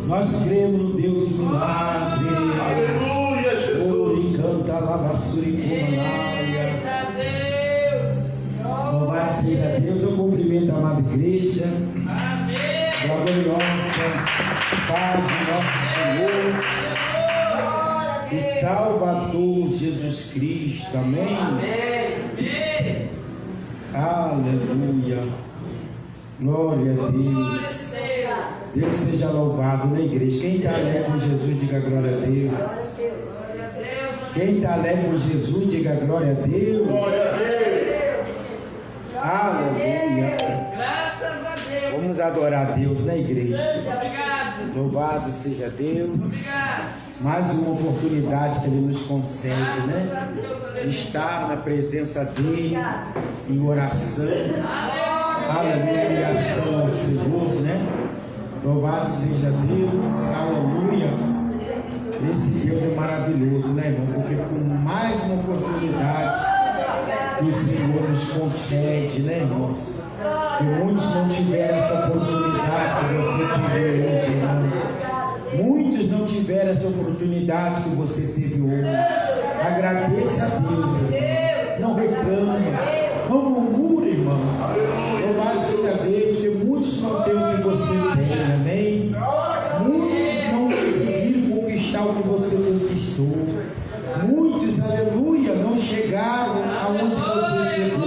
Nós cremos no Deus do milagre. Aleluia, Jesus. Canta lavassuricomanaya. Louvado seja Deus. Eu cumprimento a amada igreja. A gloriosa paz do nosso Senhor e Salvador Jesus Cristo. Amém. Aleluia. Glória a Deus. Deus seja louvado na igreja. Quem está alegre com Jesus, diga glória a Deus. Quem está alegre com Jesus, diga glória a Deus. Aleluia. Graças a Deus. Vamos adorar a Deus na igreja. Obrigado. Louvado seja Deus. Obrigado. Mais uma oportunidade que Ele nos concede, né? Estar na presença dEle, em oração. Aleluia, em oração ao Senhor, né? Louvado seja Deus, aleluia. Esse Deus é maravilhoso, né, irmão? Porque por mais uma oportunidade que o Senhor nos concede, né, irmãos? Que muitos não tiveram essa oportunidade que você teve hoje, irmão. Muitos não tiveram essa oportunidade que você teve hoje. Agradeça a Deus, irmão. Não reclama, não murmure, irmão. Louvado seja Deus, porque muitos não têm o que você tem, amém? Muitos não conseguiram conquistar o que você conquistou. Muitos, aleluia, não chegaram aonde você chegou.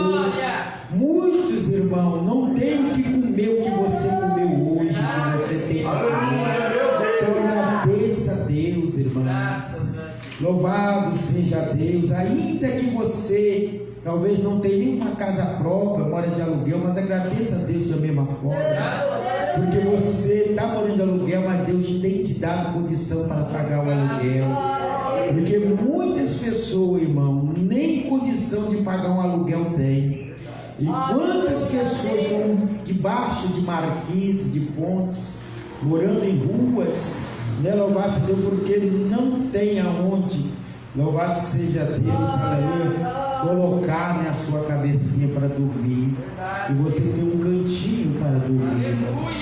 Muitos, irmão, não têm o que comer o que você comeu hoje, o que você tem para comer. Então agradeça a Deus, irmãos. Louvado seja Deus. Ainda que você talvez não tenha nenhuma casa própria, mora de aluguel, mas agradeça a Deus da mesma forma. Porque você está morando de aluguel, mas Deus tem te dado condição para pagar o aluguel. Porque muitas pessoas, irmão, nem condição de pagar um aluguel tem. E quantas pessoas estão debaixo de marquises, de pontes, morando em ruas, né? Louvado seja Deus, porque não tem aonde, louvado seja Deus, aleluia, colocar na sua cabecinha para dormir. E você tem um cantinho para dormir.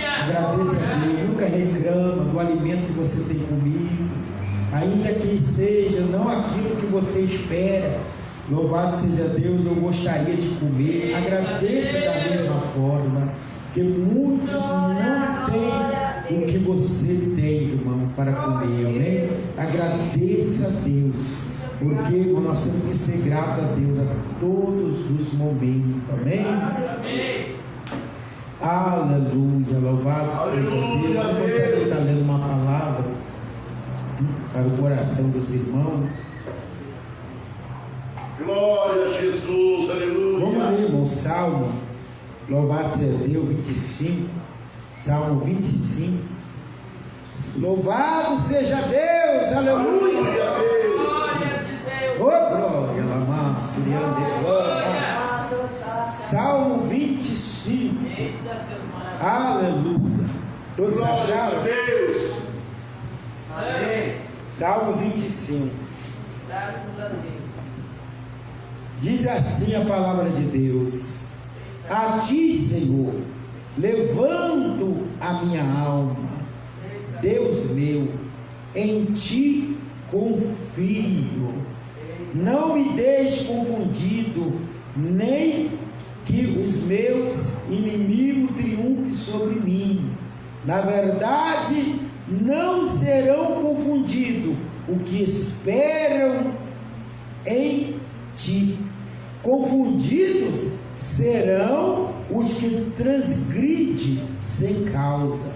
Agradeça a Deus, nunca reclama do alimento que você tem comido, ainda que seja não aquilo que você espera. Louvado seja Deus, eu gostaria de comer. Agradeça da mesma forma, porque muitos não têm o que você tem, irmão, para comer, amém? Agradeça a Deus, porque irmão, nós temos que ser gratos a Deus a todos os momentos, amém? Aleluia, louvado seja Deus. Eu gostaria de estar lendo uma palavra para o coração dos irmãos. Glória a Jesus, aleluia. Vamos ler, irmão, Salmo, louvado seja Deus, 25, Salmo 25. Louvado seja Deus, aleluia. Oh, glória, lamaço, glória. Salmo 25. Aleluia. Todos acharam? Deus. Salmo 25. Diz assim a palavra de Deus: a ti, Senhor, levanto a minha alma. Deus meu, em ti confio. Não me deixe confundido, nem que os meus inimigos triunfem sobre mim. Na verdade, não serão confundidos os que esperam em ti. Confundidos serão os que transgridem sem causa.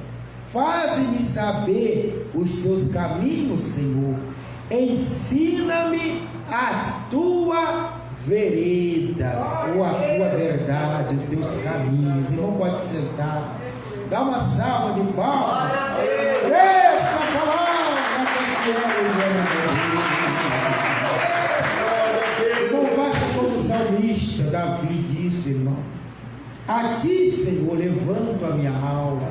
Faze-me saber os teus caminhos, Senhor. Ensina-me as tuas veredas, ou a tua verdade, os teus caminhos. Irmão, pode sentar. Dá uma salva de palmas. Esta palavra que é fiel e verdadeira. Não faça como o salmista Davi disse, irmão: a ti, Senhor, levanto a minha alma.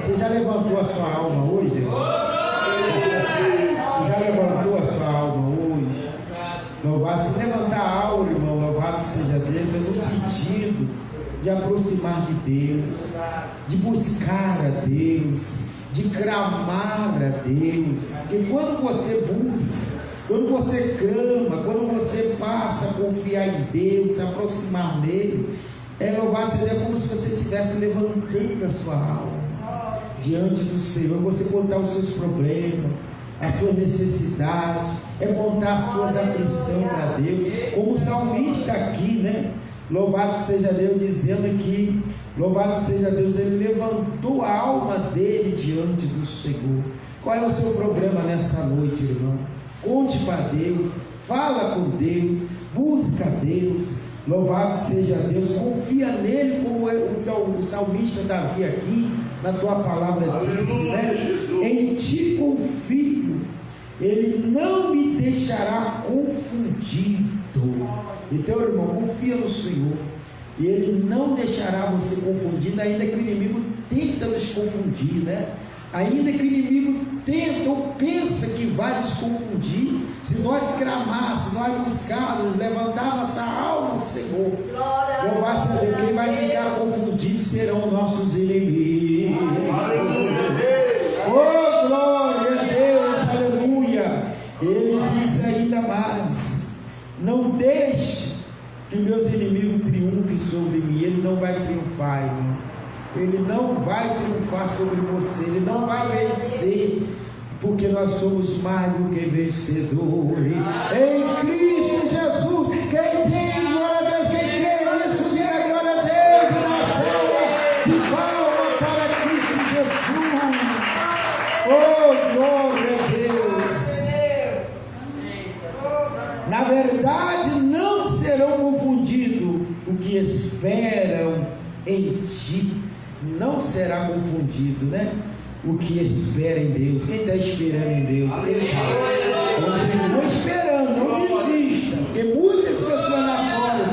Você já levantou a sua alma hoje, irmão? Já levantou a sua alma hoje? Louvado, se levantar a alma, irmão, louvado seja Deus, é no sentido de aproximar de Deus, de buscar a Deus, de clamar a Deus. Porque quando você busca, quando você clama, quando você passa a confiar em Deus, se aproximar dele, louvado seja como se você estivesse levantando a sua alma diante do Senhor. Você contar os seus problemas, as suas necessidades, contar as suas aflições para Deus, como o salmista aqui, né? Louvado seja Deus, dizendo que, louvado seja Deus, ele levantou a alma dele diante do Senhor. Qual é o seu problema nessa noite, irmão? Conte para Deus, fala com Deus, busca Deus. Louvado seja Deus, confia nele, como o salmista Davi aqui, na tua palavra disse, né? Em ti confio, ele não me deixará confundido. Então, irmão, confia no Senhor, e ele não deixará você confundido, ainda que o inimigo tenta nos confundir, né? Ainda que o inimigo tenta ou pensa que vai nos confundir, se nós clamarmos, se nós buscarmos, levantar nossa alma ao Senhor, louvado seja Deus, quem vai ficar confundido serão nossos inimigos. Oh, glória a Deus, aleluia. Ele diz ainda mais: não deixe que meus inimigos triunfem sobre mim. Ele não vai triunfar, irmão. Ele não vai triunfar sobre você, ele não vai vencer, porque nós somos mais do que vencedores em Cristo Jesus. Quem diz glória a Deus, quem crê nisso, diga glória a Deus, e na salva de palmas para Cristo Jesus. Oh, glória a Deus. Na verdade, não serão confundidos o que esperam em ti. Não será confundido, né? O que espera em Deus. Quem está esperando em Deus? Quem está? Continua esperando, não desista. Porque muitas pessoas lá fora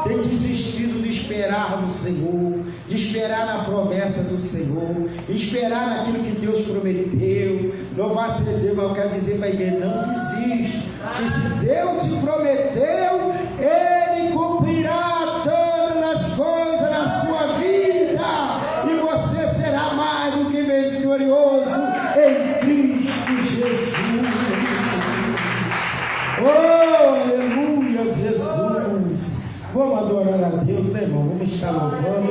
têm desistido de esperar no Senhor, de esperar na promessa do Senhor, esperar naquilo que Deus prometeu. Louvado seja Deus, mas eu quero dizer para a igreja: não desista. Porque se Deus te prometeu, Ele cumprirá todas as coisas na sua vida. E você será mais do que vitorioso em Cristo Jesus. Oh, aleluia, Jesus. Vamos adorar a Deus, né, irmão? Vamos estar louvando.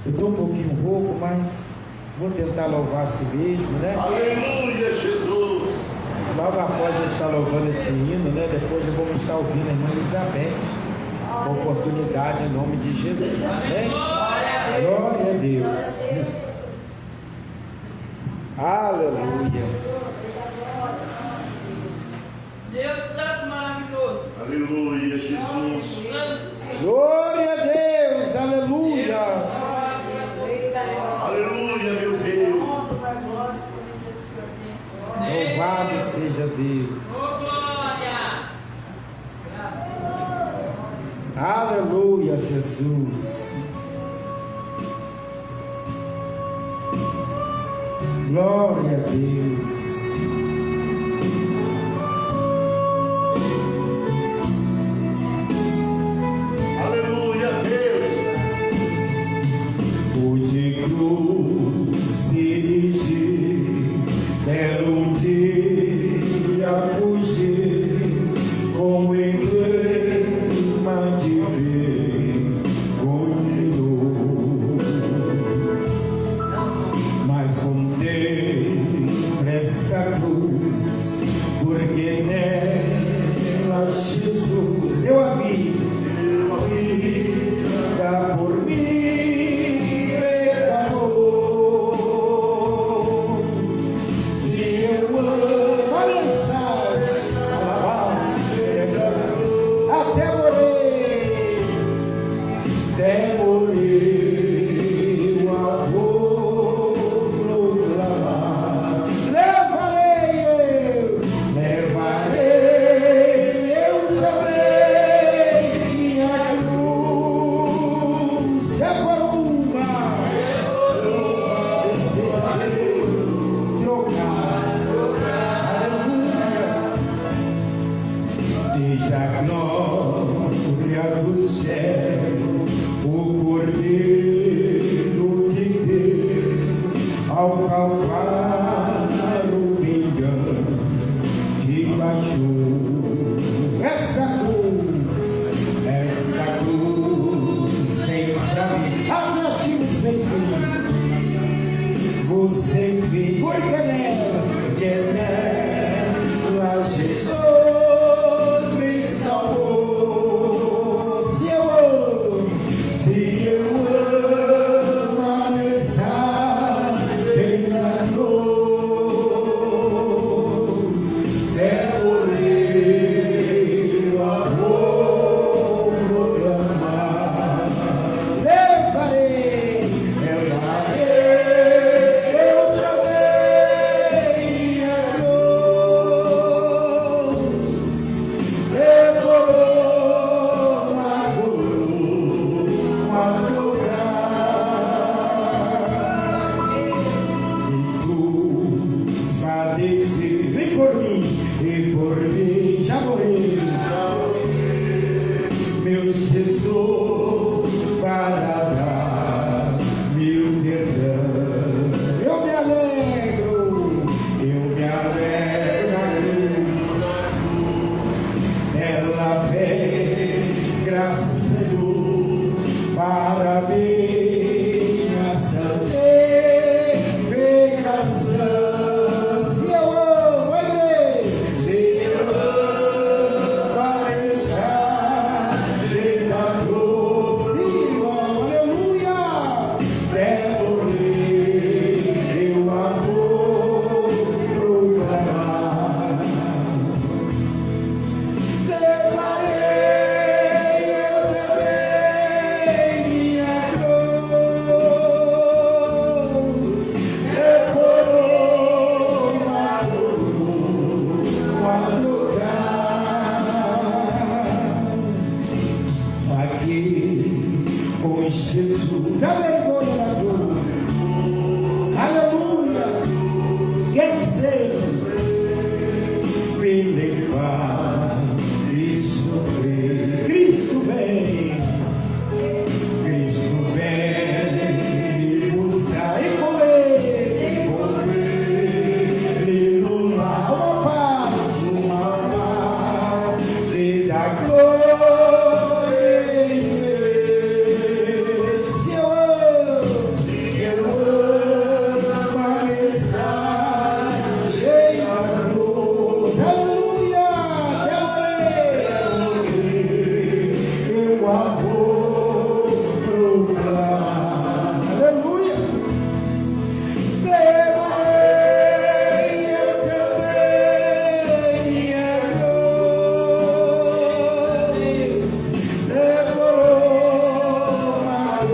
Eu estou um pouquinho rouco, mas vou tentar louvar a si mesmo, né? Aleluia, Jesus. Logo após eu estar louvando esse hino, né? Depois eu vou estar ouvindo a irmã Elizabeth. Oportunidade em nome de Jesus. Amém? Glória a Deus. Aleluia. Deus Santo maravilhoso. Aleluia, Jesus. Glória a Deus. Aleluia. Aleluia, meu Deus. Louvado seja Deus. Oh, glória. Aleluia, Jesus. Glória a Deus. Aleluia, Deus. O digno se dirigir, quero um dia fugir, como emblema de ver culminou. Mas com tempo ao Calvário brilhante baixou. Esta cruz tem pra mim atrativo sem fim. Você vive porque nela Jesus me salvou. Se eu amo a mensagem da cruz, decorei a vou proclamar. Levarei, eu também minha cruz, decorou uma cruz padeceu e por mim já morreu. Meu Jesus para dar meu perdão. Eu me alegro na cruz. Ela vem graça e luz para minha santificação. Se eu amo a igreja, eu amo a mensagem da cruz. Se eu amo, aleluia, eu a vou proclamar. Levarei eu também minha cruz, decorou uma lugar. Aqui com Jesus, a vergonha da cruz, aleluia, quer dizer, me levar e sofrer. Cristo vem me buscar e correr no mar, uma parte da glória em Deus. Eu amo a mensagem da cruz, aleluia, eu a vou proclamar, aleluia. Levarei eu também minha cruz, decorou uma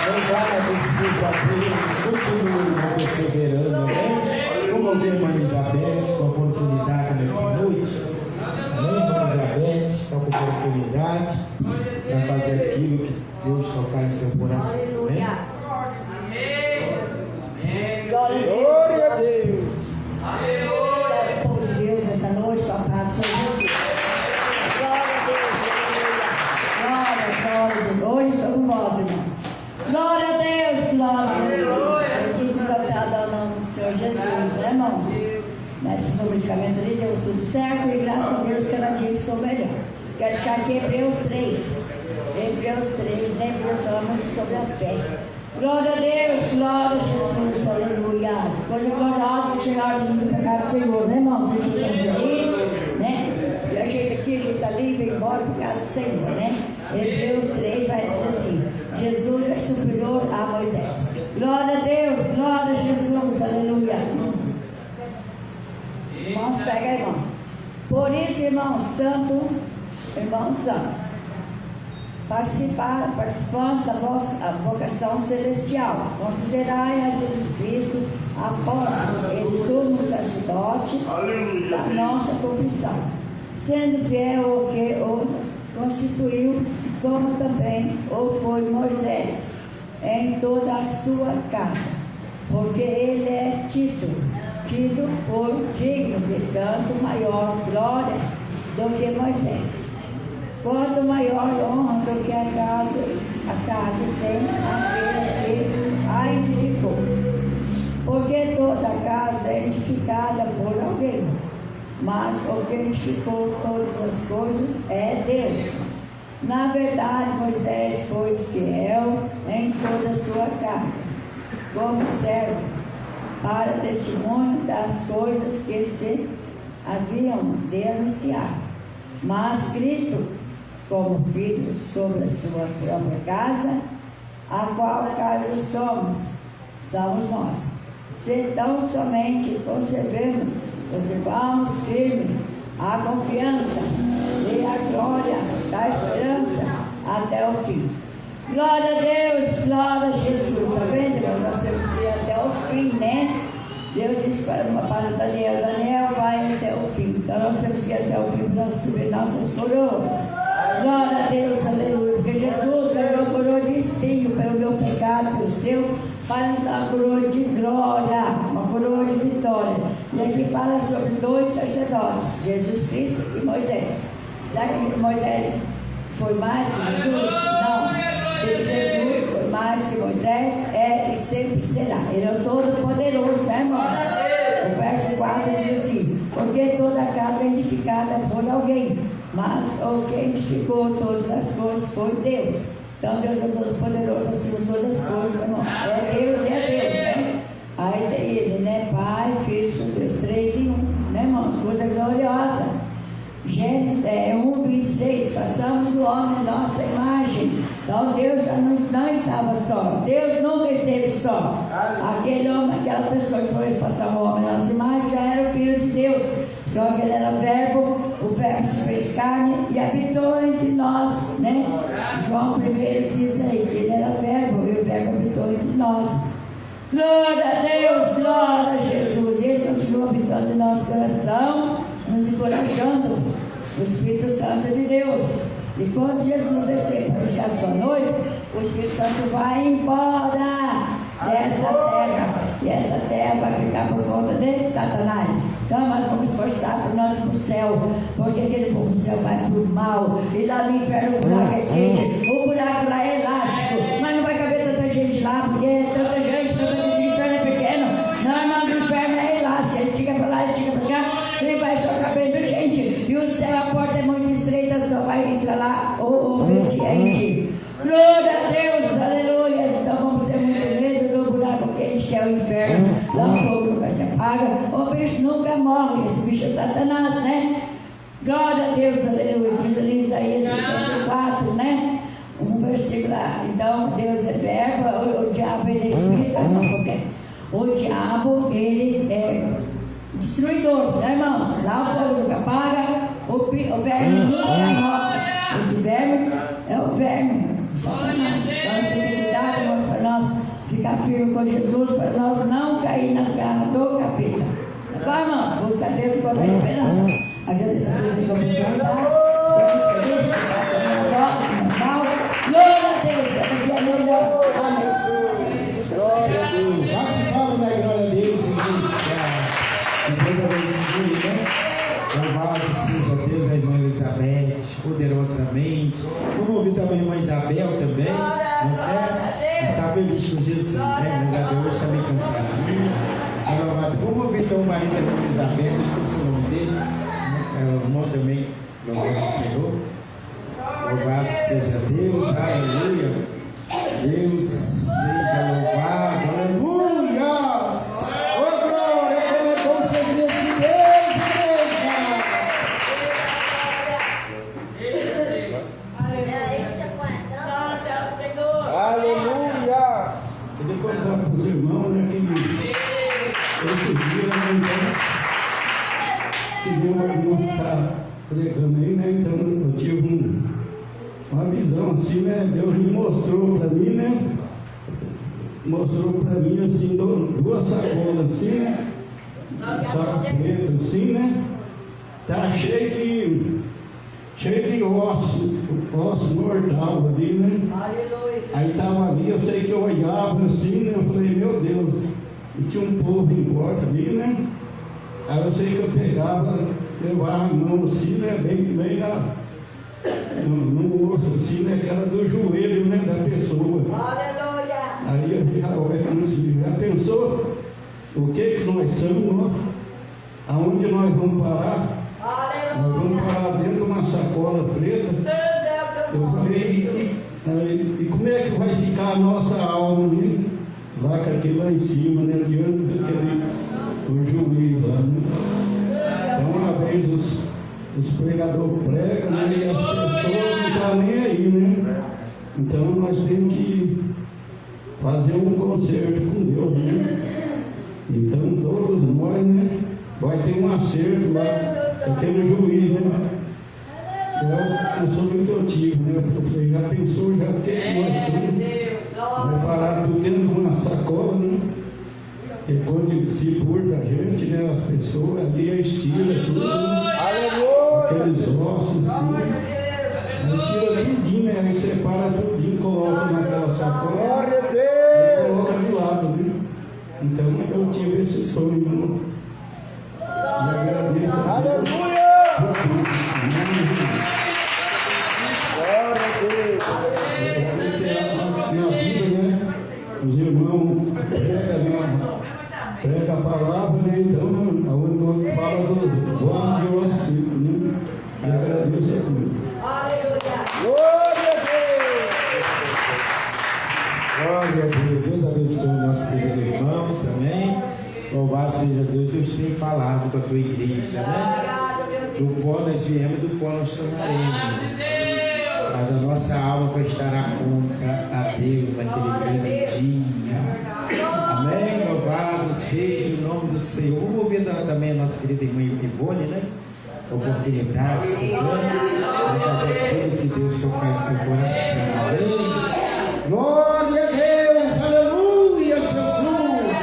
Louvado seja Deus, continue perseverando, amém? Como eu vi a irmã Elizabeth com a oportunidade nessa noite, amém? Irmã Elizabeth está com a oportunidade para fazer aquilo que Deus tocar em seu coração, amém? Glória a Deus! Salve o povo de Deus nessa noite, com a paz do Senhor Jesus. Glória a Deus, aleluia. Glória a Deus. Hoje estou com vós, irmãos. Glória a Deus, glória a Jesus. Tudo exaltado ao nome do Senhor Jesus, né, irmãos? O medicamento ali deu tudo certo e graças a Deus cada dia estou melhor. Quero deixar aqui Hebreus 3. Hebreus 3, né? Hebreus fala muito sobre a fé. Glória a Deus, glória a Jesus, aleluia. Coisa gloriosa vai chegar a hora de pegar o Senhor, né, irmãos? Vocês ficam felizes, né? E a gente aqui, a gente ali, vem embora por causa do Senhor, né? Hebreus 3 vai dizer assim: Jesus é superior a Moisés. Glória a Deus, glória a Jesus, aleluia. Irmãos, pega aí, irmãos. Por isso, irmãos santos, participantes da vossa vocação celestial, considerai a Jesus Cristo apóstolo e sumo sacerdote da nossa confissão, sendo fiel ao que o constituiu, como também o foi Moisés, em toda a sua casa, porque ele é tido por digno de tanto maior glória do que Moisés. Quanto maior honra do que a casa tem aquele que a edificou. Porque toda casa é edificada por alguém, mas o que edificou todas as coisas é Deus. Na verdade, Moisés foi fiel em toda a sua casa, como servo, para testemunho das coisas que se haviam de anunciar. Mas Cristo, como filho sobre a sua própria casa, a qual casa somos nós. Se tão somente conservamos firme a confiança e a glória da esperança até o fim. Glória a Deus, glória a Jesus. Está vendo, irmãos? Nós temos que ir até o fim, né? Deus disse para Daniel, vai até o fim. Então nós temos que ir até o fim para nós receber nossas coroas. Glória a Deus, aleluia. Porque Jesus ganhou a coroa de espinho pelo meu pecado, pelo seu, para nos dar uma coroa de glória, uma coroa de vitória. E aqui fala sobre dois sacerdotes, Jesus Cristo e Moisés. Será que Moisés foi mais que Jesus? Não. Jesus foi mais que Moisés, é e sempre será. Ele é o Todo-Poderoso, né, irmãos? O verso 4 diz assim: porque toda casa é edificada por alguém, mas o que edificou todas as coisas foi Deus. Então Deus é o Todo-Poderoso acima de todas as coisas, irmão. É Deus e é Deus, né? Aí tem ele, né? Pai, Filho, Espírito Deus, 3 em 1, né, irmãos? Coisa gloriosa. Gênesis 1:26, façamos o homem nossa imagem. Então Deus já não estava só. Deus nunca esteve só. Aquele homem, aquela pessoa que foi passar o homem nossa imagem já era o Filho de Deus. Só que ele era verbo, o verbo se fez carne e habitou entre nós, né? João 1 diz aí que ele era verbo e o verbo habitou entre nós. Glória a Deus, glória a Jesus. E ele continua habitando em nosso coração, nos encorajando, o Espírito Santo de Deus. E quando Jesus descer para deixar a sua noite, o Espírito Santo vai embora desta terra. E esta terra vai ficar por conta de Satanás. Então nós vamos esforçar para nós ir para o céu, porque aquele povo do céu vai para o mal. E lá no inferno o buraco é quente, o buraco lá é elástico, mas não vai caber tanta gente lá, porque tanta gente, o inferno é pequeno. Não, mas o inferno é elástico, ele tira para lá, ele tira para cá, ele vai só cabendo gente. E o céu, a porta é muito estreita, só vai entrar lá o obediente. Glória a Deus, aleluia. Então vamos ter muito medo do buraco quente que é o inferno. Lá o fogo nunca se apaga, o bicho nunca morre. Esse bicho é Satanás, né? Glória a Deus, aleluia. Diz ali Isaías 64, né? Um versículo lá. Então Deus é verbo, o diabo ele é espírito, não qualquer. O diabo ele é destruidor, né, irmãos? Lá o fogo nunca apaga, o verme nunca morre. Esse verme é o verme de Satanás. Então nós temos que cuidar, irmãos, para nós ficar firmes com Jesus, para nós não cair nas garras do capeta. Tá bom, irmãos? Busca Deus com a esperança. Agradecemos a oportunidade. Estou feliz por estar com a normal. Glória a Deus, é o dia melhor. Amém. Glória a Deus. Bate palmas da glória a Deus, igreja. Que Deus abençoe, né? Louvado seja Deus, a irmã Elizabeth, poderosamente. Vamos ouvir também a irmã Isabel também. Não é? Está feliz com Jesus, né? A Isabel hoje está meio cansadinha. Vamos ouvir então o marido da irmã Elizabeth, eu esqueci o nome dele. É o irmão também, louvado ao Senhor. Louvado seja Deus, aleluia. Deus seja louvado, aleluia. Ô glória, como é bom ser nesse Deus, igreja. Aleluia. Queria contar para os irmãos, né, que esse dia, né, que meu irmão está pregando aí, né, então eu tive uma visão assim, né, Deus me mostrou para mim, né, assim, duas sacolas assim, né, saco preto assim, né, tá cheio de osso mortal ali, né. Aí estava ali, eu sei que eu olhava assim, né? Eu falei, meu Deus, e tinha um povo em volta ali, né? Aí eu sei que eu pegava, levava a mão assim, né? Bem no osso, assim, né? Que era do joelho, né? Da pessoa. Aleluia. Aí eu ficava olhando assim, já pensou o que nós somos? Aonde nós vamos parar? Nós vamos parar dentro de uma sacola preta. Eu falei, e como é que vai ficar a nossa alma, né? Lá com aquilo lá em cima, né? Diante daquele o joelho lá, né? Então, uma vez os pregadores pregam, né? E as pessoas não estão nem aí, né? Então, nós temos que fazer um concerto com Deus, né? Então, todos nós, né? Vai ter um acerto lá com aquele juiz, né? Eu sou muito antigo, né? Eu falei, já pensou já o que nós somos? Vai parar tudo dentro de uma sacola, né? Porque quando se curta a gente, né? As pessoas ali estira tudo, aqueles ossos assim. Aí tira tudinho, né? Aí separa tudinho, coloca naquela sacola e coloca do lado, né? Então eu tive esse sonho, né? E agradeço a Deus. Na Bíblia, né? Os irmãos pregam a palavra, né? Então, onde fala do homem de osso, né? E agradeço a Deus. Glória a Deus. Deus abençoe nossos queridos irmãos, amém. Louvado seja Deus. Deus tem falado com a tua igreja, né? Do qual nós viemos e do qual nós tornaremos. Mas a nossa alma prestará conta a Deus naquele grande dia. Amém. Louvado seja o nome do Senhor. Vamos ouvir também a nossa querida irmã Ivone, né? Oportunidade também para fazer aquilo que Deus tocar em seu coração. Amém. Glória a Deus. Aleluia, Jesus.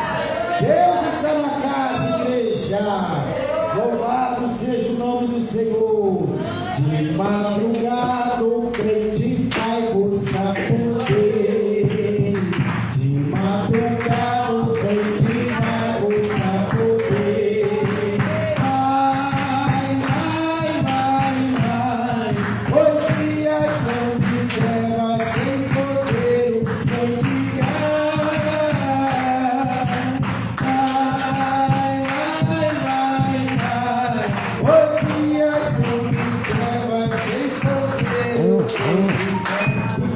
Deus está na casa, igreja. Louvado seja o nome do Senhor. De madrugada o crente vai buscar poder. De madrugada o crente vai buscar poder. Vai. Os dias são de trevas sem poder. O crente Os dias são de trevas sem poder.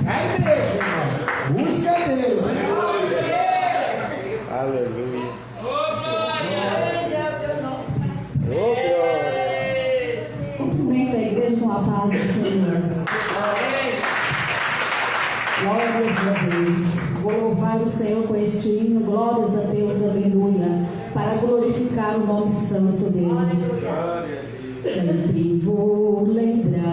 Cai mesmo, irmão. Busca Deus, né? Aleluia. Cumprimento a igreja com a paz do Senhor. Glórias a Deus. Vou louvar o Senhor com este hino. Glórias a Deus, aleluia. Para glorificar o nome santo dele. Sempre vou lembrar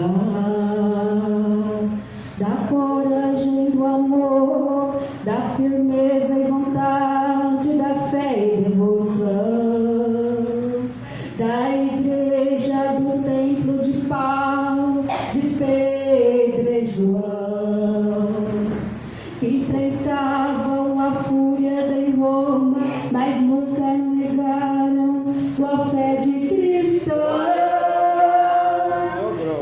da coragem, do amor, da firmeza e vontade, da fé e devoção, da igreja, do templo de Paulo, de Pedro e João, que enfrentavam a fúria de Roma, mas nunca negaram sua fé de cristão.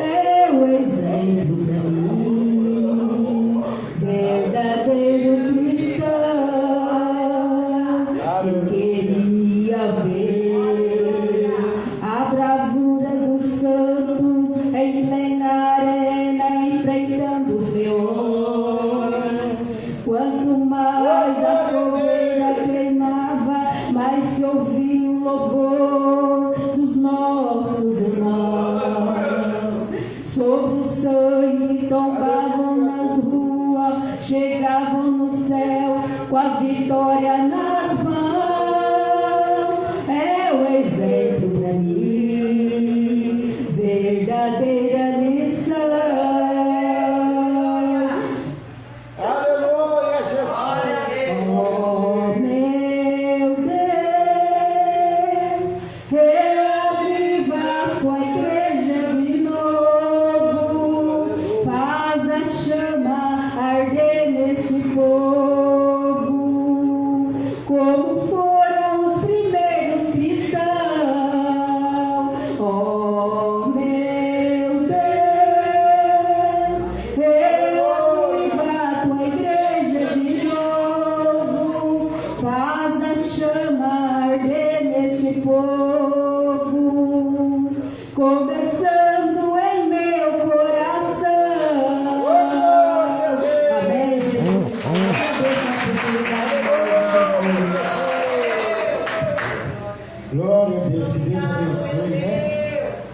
É o exemplo para mim, verdadeiro cristão. Eu queria ver a bravura dos santos em plena arena, enfrentando os leões. Quanto mais a fogueira queimava, mais se ouvia o louvor dos nossos irmãos. Sobre o sangue tombavam nas ruas, chegavam nos céus com a vitória nas mãos. É o exemplo para mim, verdadeira lição. Aleluia, Jesus. Oh, meu Deus, reaviva sua igreja de novo, faz a chama arder neste povo, como foram os primeiros cristãos.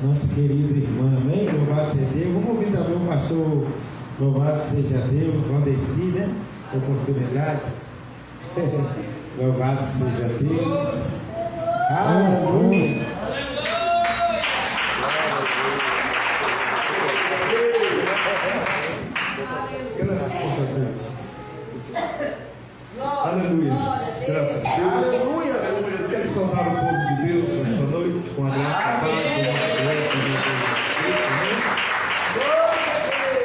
nossa querida irmã, amém? Louvado seja Deus. Vamos ouvir também o pastor, louvado seja Deus, Valdeci, né? Oportunidade. Louvado seja Deus. Aleluia. Graças a Deus. Aleluia, Jesus. Graças a Deus. Aleluia, aleluia. Quero saudar o povo de Deus esta noite com a graça e a paz do nosso Senhor Jesus.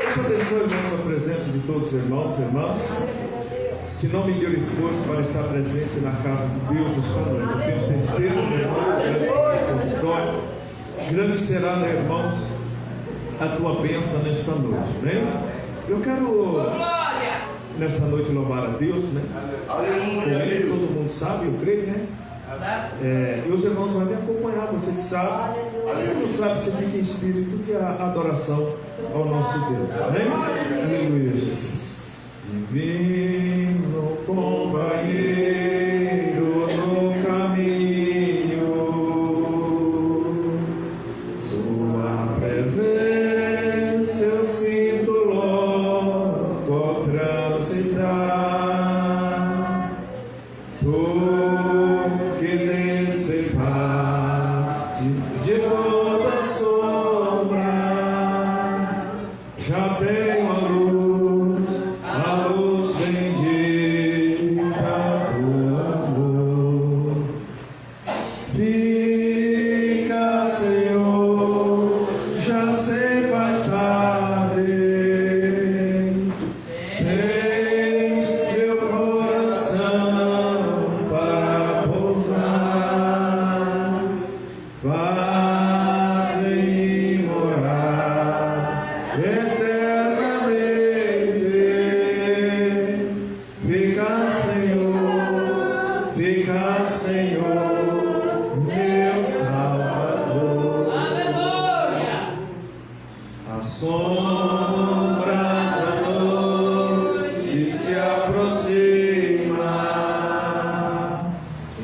Deus abençoe, irmãos, a presença de todos os irmãos e irmãs que não mediram esforço para estar presente na casa de Deus esta noite. Eu tenho certeza, meu irmão, grande será a vitória, grande será, né, irmãos, a tua bênção nesta noite, né? Eu quero nesta noite louvar a Deus, né? Aleluia. Todo mundo sabe, eu creio, né? E os irmãos vão me acompanhar, você que sabe. Você não sabe, você fica em espírito, que é a adoração ao nosso Deus. Amém? Aleluia, Jesus. Divino companheiro no caminho, sua presença eu sinto logo ao transitar. Tu que descepaste de toda sombra, já tenho a luz bendita do amor. Fica, Senhor, já se faz tarde. Tens meu coração para pousar. Faz em mim morar eternamente. Fica, Senhor, meu Salvador. A sombra da noite se aproxima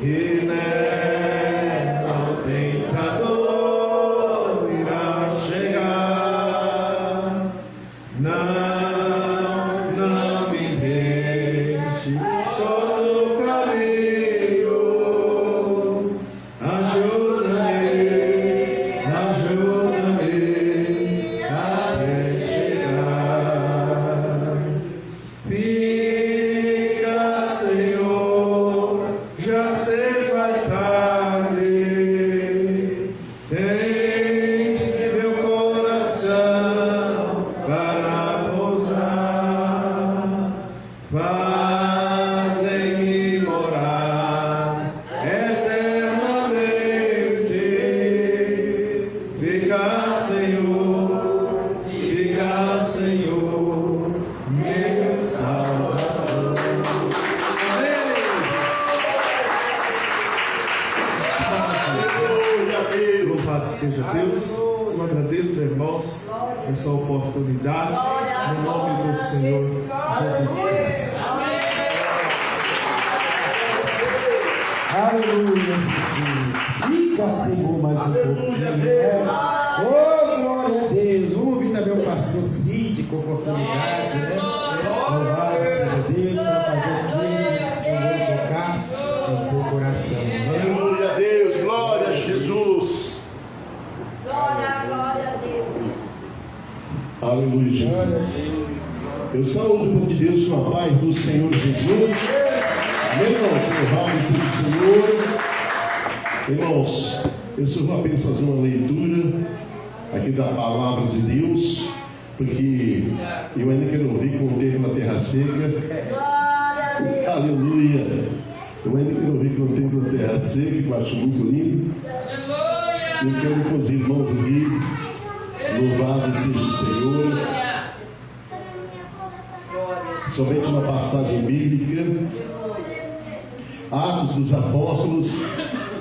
e nela o tentador irá chegar. Não me deixe só no caminho. Ajuda-me até chegar. Fica, Senhor, já se faz tarde. Tens meu coração para pousar. Faz em mim morar eternamente. Fica, Senhor, meu Salvador. Aleluia, Deus. Louvado seja Deus. Eu agradeço, irmãos, essa oportunidade, no nome do Senhor Jesus Cristo. Aleluia, Jesus. Fica, Senhor, mais um pouquinho, né? Oh, glória a Deus. Vamos ouvir também o pastor Cid com oportunidade, né? Louvado seja Deus para fazer aquilo que o Senhor tocar no seu coração. Amém? Aleluia, Deus. Glória a Jesus. Glória a Deus. Aleluia, Jesus. Eu saúdo o povo de Deus com a paz do Senhor Jesus. Amém, irmãos? Louvado seja o Senhor. Irmãos, eu só vou apenas fazer uma leitura aqui da palavra de Deus, porque eu ainda quero ouvir com o termo na terra seca. Glória a Deus. Aleluia. Eu ainda quero ouvir com o termo na terra seca, que eu acho muito lindo. Eu quero com os irmãos aqui. Louvado seja o Senhor. Somente uma passagem bíblica. Atos dos Apóstolos,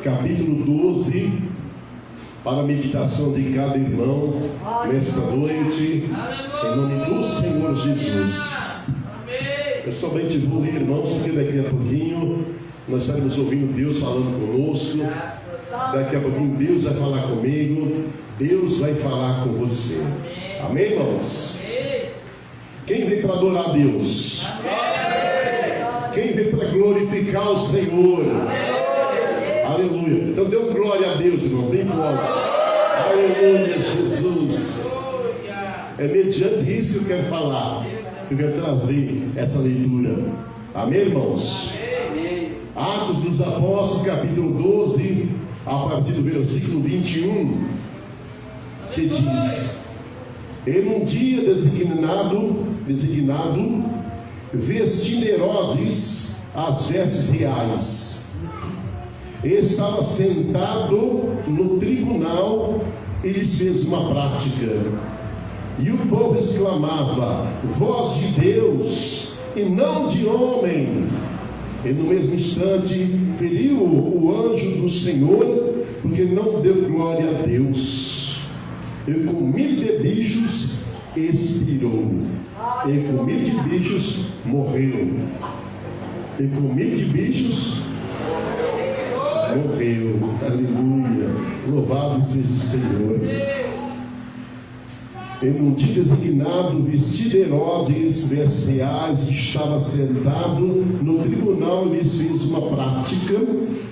capítulo 12, para a meditação de cada irmão nesta noite, em nome do Senhor Jesus. Eu somente vou ler, irmãos, porque daqui a pouquinho nós estaremos ouvindo Deus falando conosco. Daqui a pouquinho Deus vai falar comigo Deus vai falar com você. Amém, irmãos? Quem veio para adorar a Deus? Quem veio para glorificar o Senhor? Aleluia. Então dê glória a Deus, irmão, bem forte. Aleluia, Jesus. É mediante isso que eu quero falar, que eu quero trazer essa leitura. Amém, irmãos? Atos dos Apóstolos, capítulo 12, a partir do versículo 21, que diz: em um dia designado, vestindo Herodes as vestes reais, estava sentado no tribunal e lhes fez uma prática. E o povo exclamava: voz de Deus e não de homem. E no mesmo instante feriu o anjo do Senhor, porque não deu glória a Deus. E com 1000 de bichos expirou. E com 1000 de bichos morreu. E com 1000 de bichos morreu. Aleluia. Louvado seja o Senhor. Em um dia designado, vestido Herodes vestes reais, estava sentado no tribunal e lhes fez uma prática,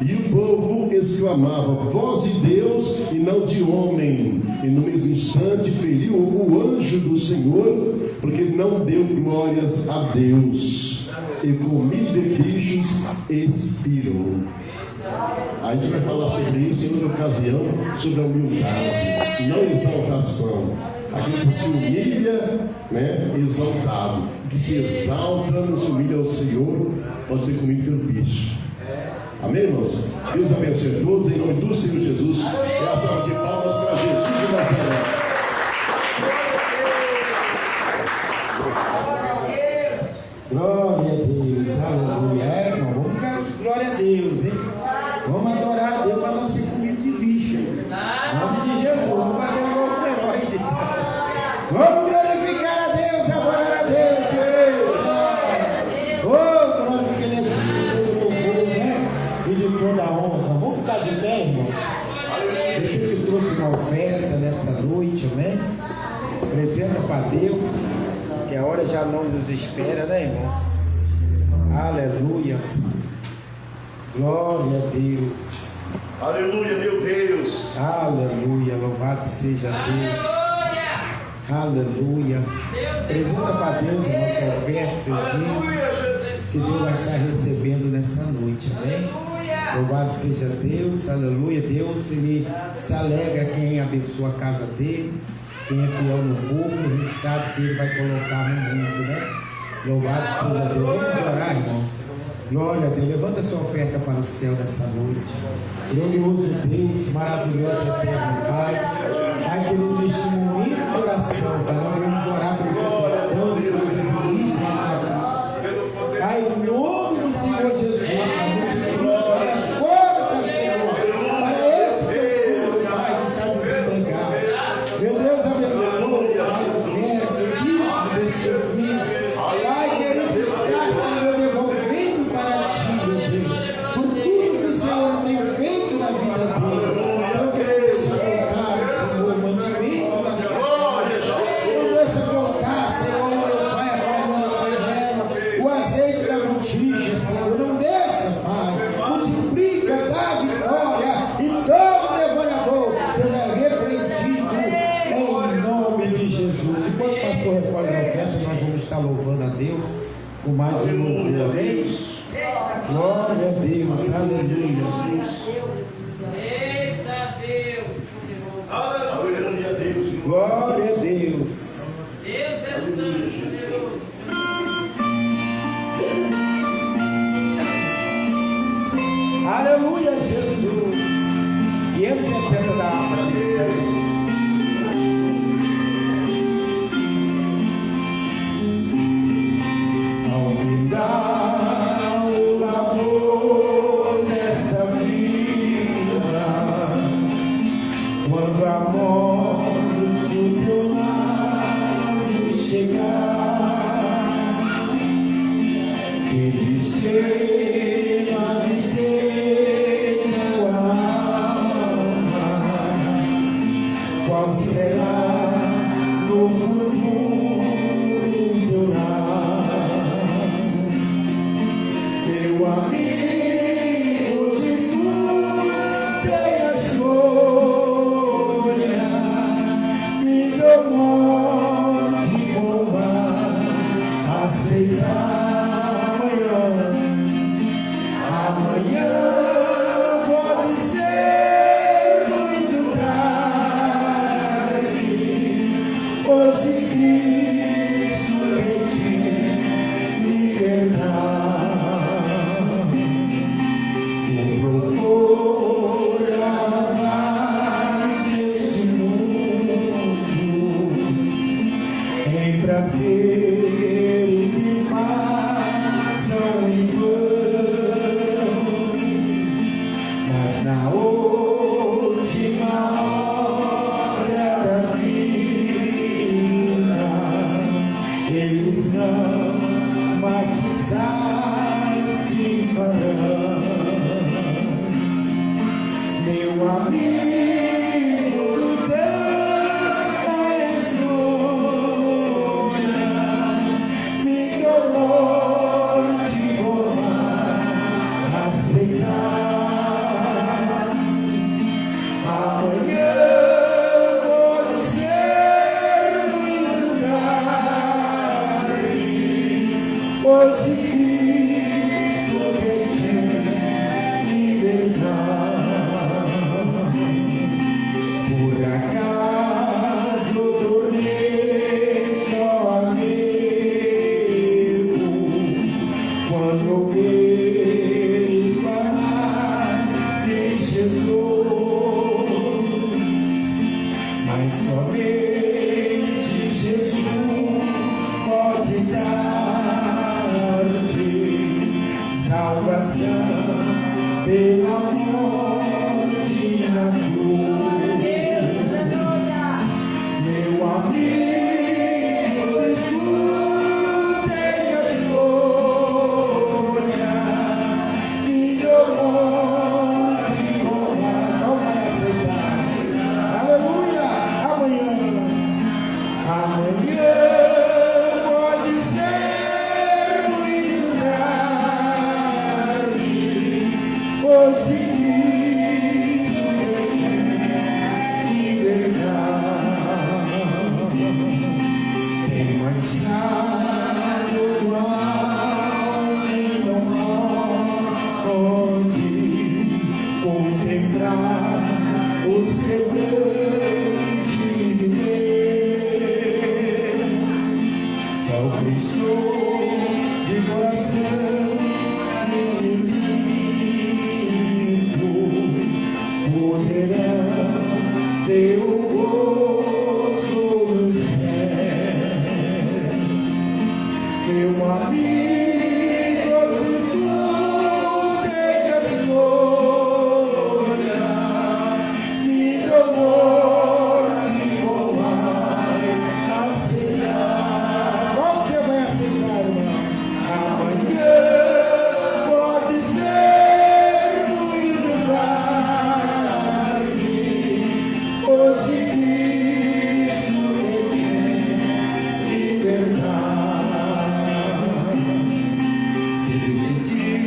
e o povo exclamava: voz de Deus e não de homem. E no mesmo instante feriu o anjo do Senhor, porque não deu glórias a Deus, e com 1000 de bichos expirou. A gente vai falar sobre isso em outra ocasião, sobre a humildade, não exaltação. Aquele que se humilha, né, exaltado. Que se exalta, não se humilha ao Senhor, pode ser comido pelo bicho. Amém, irmãos? Deus abençoe a todos, em nome do Senhor Jesus. E a salva de palmas para Jesus de Nazaré. Glória a Deus, aleluia. Irmão, vamos dar glória a Deus, hein? Vamos adorar a Deus para não ser comido de bicho. Em nome de Jesus, vamos fazer um novo herói. Vamos glorificar a Deus, adorar a Deus, Senhor. Oh, glória, porque Ele é digno de todo louvor, né? E de toda honra. Vamos ficar de pé, irmãos. Você que trouxe uma oferta nessa noite, amém? Apresenta para Deus, que a hora já não nos espera, né, irmãos? Aleluia. Glória a Deus. Aleluia, meu Deus. Aleluia, louvado seja Deus. Aleluia. Apresenta para Deus a nossa oferta, seu dízimo, que Deus vai estar recebendo nessa noite, amém? Louvado seja Deus, aleluia. Deus, Ele se alegra quem abençoa a casa dele, quem é fiel no pouco, a gente sabe que Ele vai colocar no muito, né? Louvado seja Deus. Vamos orar, irmãos. Glória a Deus. Levanta a sua oferta para o céu nessa noite. Glorioso Deus, maravilhoso eterno Pai. Pai querido, neste momento de oração, Pai, nós vamos orar pelos ofertantes, pelos dizimistas na tua casa. Pai, em nome do Senhor Jesus, Pai, multiplica as portas, Senhor, para esse teu filho, Pai, que está desempregado. Meu Deus, abençoe, Pai, o verbo, o dízimo desse teu filho. Pai, querido, está, Senhor, devolvendo para ti, meu Deus, por tudo que o Senhor tem feito na vida dele. Senhor, que não deixa faltar, Senhor, mantimento na sua casa. Não deixa faltar, Senhor, meu Pai, a farinha na panela, o azeite da botija, Senhor. Não deixa, Pai. Multiplica, dá vitória e todo devorador seja repreendido em nome de Jesus. Enquanto o pastor recolhe a oferta, nós vamos estar louvando a Deus com mais um louvor, amém? Glória a Deus, aleluia. Eita Deus. Aleluia a Deus. Glória a Deus. Deus é santo, Deus. Aleluia, Jesus. 570 da alma desse Deus. Ao me dar o amor desta vida, quando a morte do teu lado chegar, que despeja de ter tua alma, qual será no futuro teu lar? Meu amigo, se tu tem a escolha, vida ou morte, como aceitar amanhã pode ser muito tarde. Hoje Cristo quer te libertar. Tu procura a paz nesse mundo, em prazer e paz são em vão, mas na última hora da vida eles não matizais se farão. Meu amigo, tu tens escolha, vida ou morte, como aceitar. Amanhã pode ser muito tarde. Hoje Cristo quer te libertar. Por acaso tornei só amigo quando ouvis falar de Jesus, mas somente Jesus pode dar-te salvação pela morte na cruz. Meu amigo, se tu tem a escolha, vida ou morte, não vai aceitar. Aleluia! Amanhã pode ser muito tarde. Hoje Cristo quer libertar. Tem manchado o alme, não pode contemplar o semblante de Deus. Só o Cristo de coração limpo poderá ter o gozo dos céus. Meu amigo, se tu tem a escolha, vida ou morte, qual vai aceitar? Qual você vai aceitar, irmão? Amanhã pode ser muito tarde. Hoje Cristo quer te libertar. Se decidir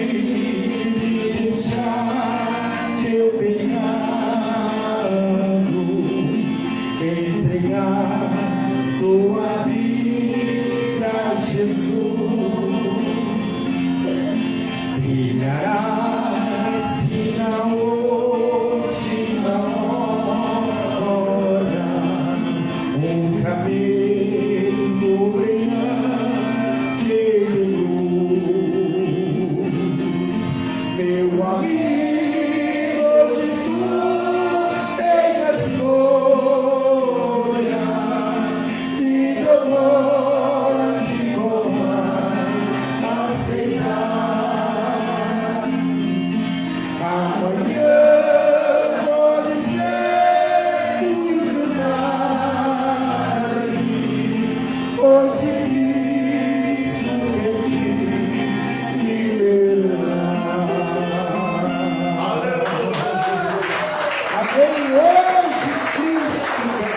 deixar teu pecado, entregar tua vida a Jesus, brilharás se na última hora um cabelo brilhante de luz. Meu amigo, se tu tem a escolha, vida ou morte, como aceitar. Amanhã pode ser muito tarde. Hoje Cristo quer te libertar. Amém. Hoje Cristo quer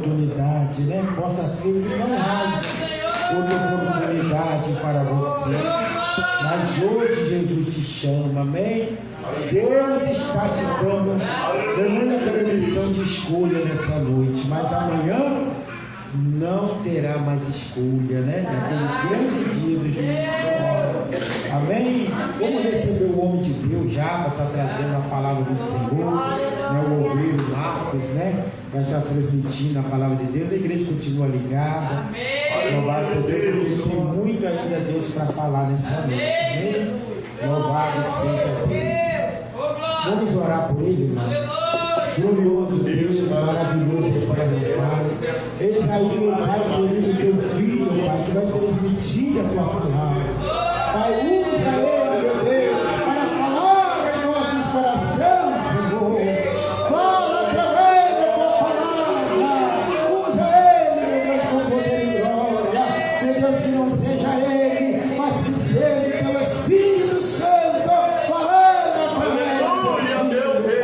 oportunidade, né? Possa ser que não haja outra oportunidade para você. Mas hoje Jesus te chama, amém? Deus está te dando a permissão de escolha nessa noite, mas amanhã não terá mais escolha, né? Naquele grande dia do juízo final. Amém? Vamos receber o homem de Deus já para estar trazendo a palavra do Senhor, né? O obreiro Marcos, né? Vai estar transmitindo a palavra de Deus. A igreja continua ligada. Louvado seja Deus, porque tem muito ainda Deus para falar nessa noite. Amém? Louvado seja Deus. Vamos orar por ele, irmãos. Glorioso Deus, maravilhoso Eterno Pai. Eis aí, meu Pai, querido teu filho, Pai, que vai transmitir a tua palavra. Pai, usa ele, meu Deus, para falar em nossos corações, Senhor. Fala através da tua palavra. Usa ele, meu Deus, com poder e glória. Meu Deus, que não seja ele, mas que seja o teu Espírito Santo falando através do teu filho.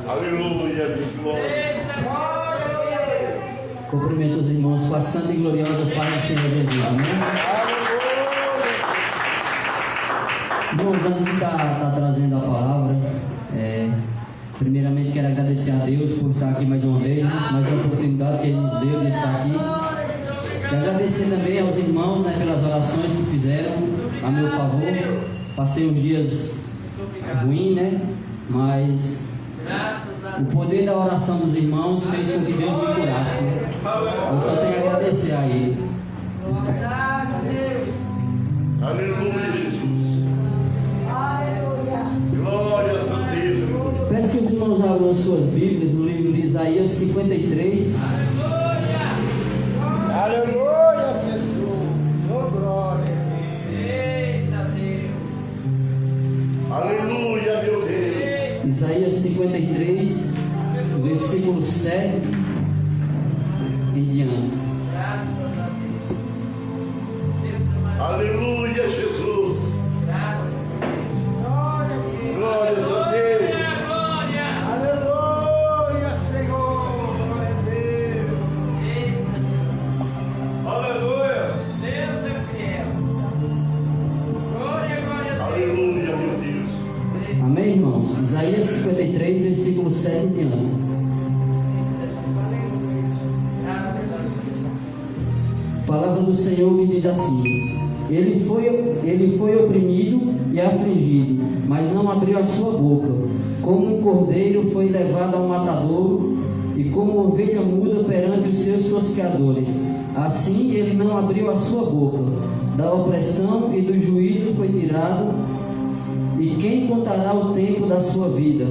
Aleluia, glória. Cumprimento os irmãos com a santa e gloriosa paz do Senhor Jesus, amém? Irmãos, antes de estar trazendo a palavra, primeiramente quero agradecer a Deus por estar aqui mais uma vez, né? Mais uma oportunidade que Ele nos deu de estar aqui. E agradecer também aos irmãos, né, pelas orações que fizeram a meu favor. Passei uns dias ruins, né? Mas o poder da oração dos irmãos fez com que Deus me curasse, né? Eu só tenho a agradecer a Ele. Aleluia, Jesus. Glórias a Deus. Peço que os irmãos abram suas Bíblias no livro de Isaías 53. Aleluia, Jesus. Oh, glória. Eita Deus. Aleluia, meu Deus. Isaías 53, versículo 7 em diante. Aleluia, Jesus. Glórias a Deus. Aleluia, Senhor. Glória a Deus. Aleluia. Deus é fiel. Glória, glória a Deus. Aleluia, meu Deus. Amém, irmãos? Isaías 53, versículo 7 em diante. Palavra do Senhor que diz assim: Ele foi oprimido e afligido, mas não abriu a sua boca. Como um cordeiro foi levado ao matadouro, e como ovelha muda perante os seus tosqueadores, assim ele não abriu a sua boca. Da opressão e do juízo foi tirado, e quem contará o tempo da sua vida?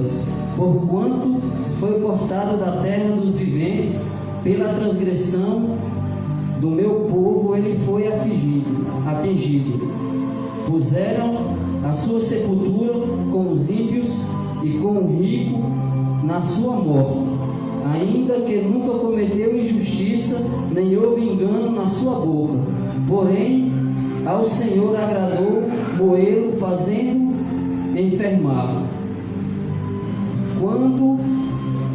Porquanto foi cortado da terra dos viventes, pela transgressão do meu povo ele foi atingido. Puseram a sua sepultura com os ímpios e com o rico na sua morte, ainda que nunca cometeu injustiça, nem houve engano na sua boca. Porém, ao Senhor agradou moê-lo, fazendo enfermar. Quando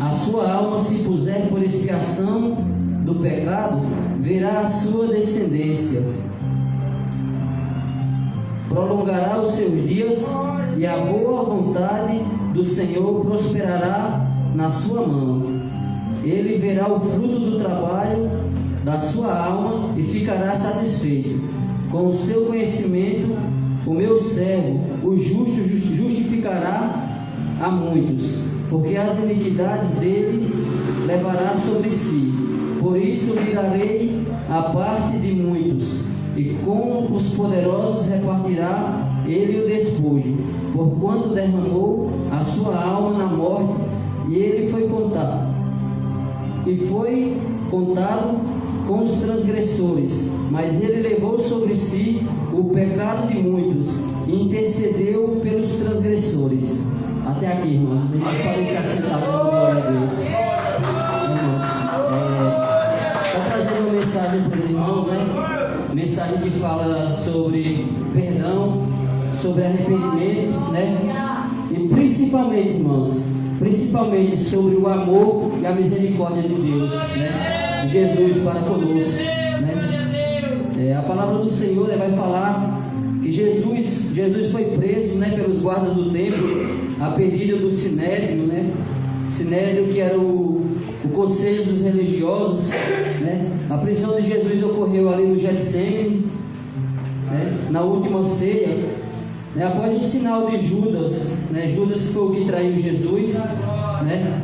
a sua alma se puser por expiação do pecado, verá a sua descendência, prolongará os seus dias, e a boa vontade do Senhor prosperará na sua mão. Ele verá o fruto do trabalho da sua alma e ficará satisfeito. Com o seu conhecimento, o meu servo, o justo, justificará a muitos, porque as iniquidades deles levará sobre si. Por isso lhe darei a parte de muitos, e com os poderosos repartirá ele o despojo, porquanto derramou a sua alma na morte, e ele foi contado com os transgressores, mas ele levou sobre si o pecado de muitos e intercedeu pelos transgressores. Até aqui, irmãos. Os irmãos podem se assentar, glória a Deus. mensagem que fala sobre perdão, sobre arrependimento, né? E principalmente, irmãos, principalmente sobre o amor e a misericórdia de Deus, né? De Jesus para conosco, né? A palavra do Senhor vai falar que Jesus foi preso, né, pelos guardas do templo, a pedido do Sinédrio, né? Sinédrio, que era o conselho dos religiosos, né? A prisão de Jesus ocorreu ali no Getsemane, né? Na última ceia, né? Após o sinal de Judas, né? Judas foi o que traiu Jesus, né?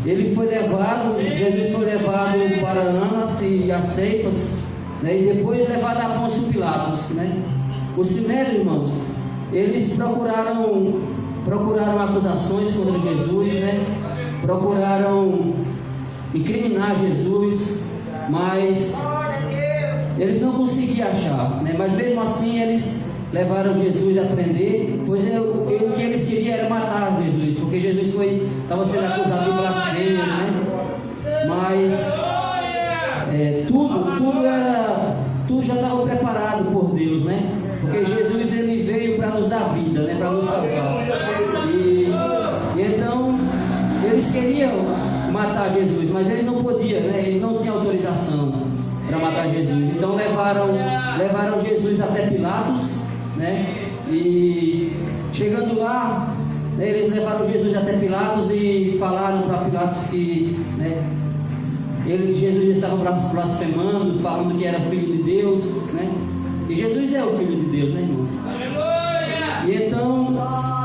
Ele foi levado, Jesus foi levado para Anas e a Ceifas, né? E depois levado a Pôncio Pilatos, né? O Sinédrio, irmãos, eles procuraram acusações contra Jesus, né? Procuraram incriminar Jesus, mas eles não conseguiam achar, né? Mas mesmo assim eles levaram Jesus a prender, pois o que eles queriam era matar Jesus, porque Jesus estava sendo acusado de blasfêmias, né? Mas tudo já estava preparado por Deus, né? Porque Jesus ele veio para nos dar vida, né? Para nos salvar. E então eles queriam matar Jesus, mas eles não podiam, né? Eles não tinham autorização para matar Jesus. Então levaram Jesus até Pilatos, né? E chegando lá, eles levaram Jesus até Pilatos e falaram para Pilatos que, né, Jesus estava blasfemando, falando que era filho de Deus, né? E Jesus é o filho de Deus, né, irmãos? E então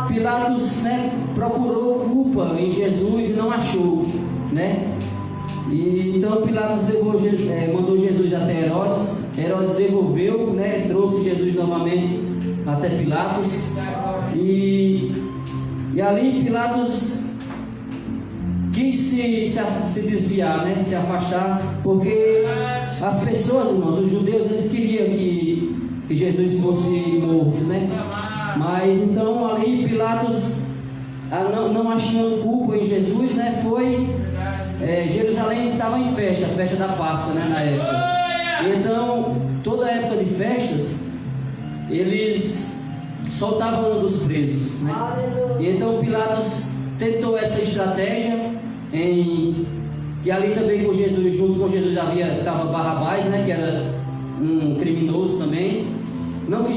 Pilatos, né, procurou culpa em Jesus e não achou, né? E então Pilatos mandou Jesus até Herodes. Herodes devolveu, né? Trouxe Jesus novamente até Pilatos. E ali Pilatos quis se desviar, né? Se afastar, porque as pessoas, irmãos, os judeus, eles queriam que Jesus fosse morto, né? Mas então ali Pilatos, não achando culpa em Jesus, né? Jerusalém estava em festa, a festa da Páscoa, né? Na época. E então, toda a época de festas, eles soltavam um dos presos, né? E então Pilatos tentou essa estratégia que ali também com Jesus, junto com Jesus estava Barrabás, né? Que era um criminoso também. Não que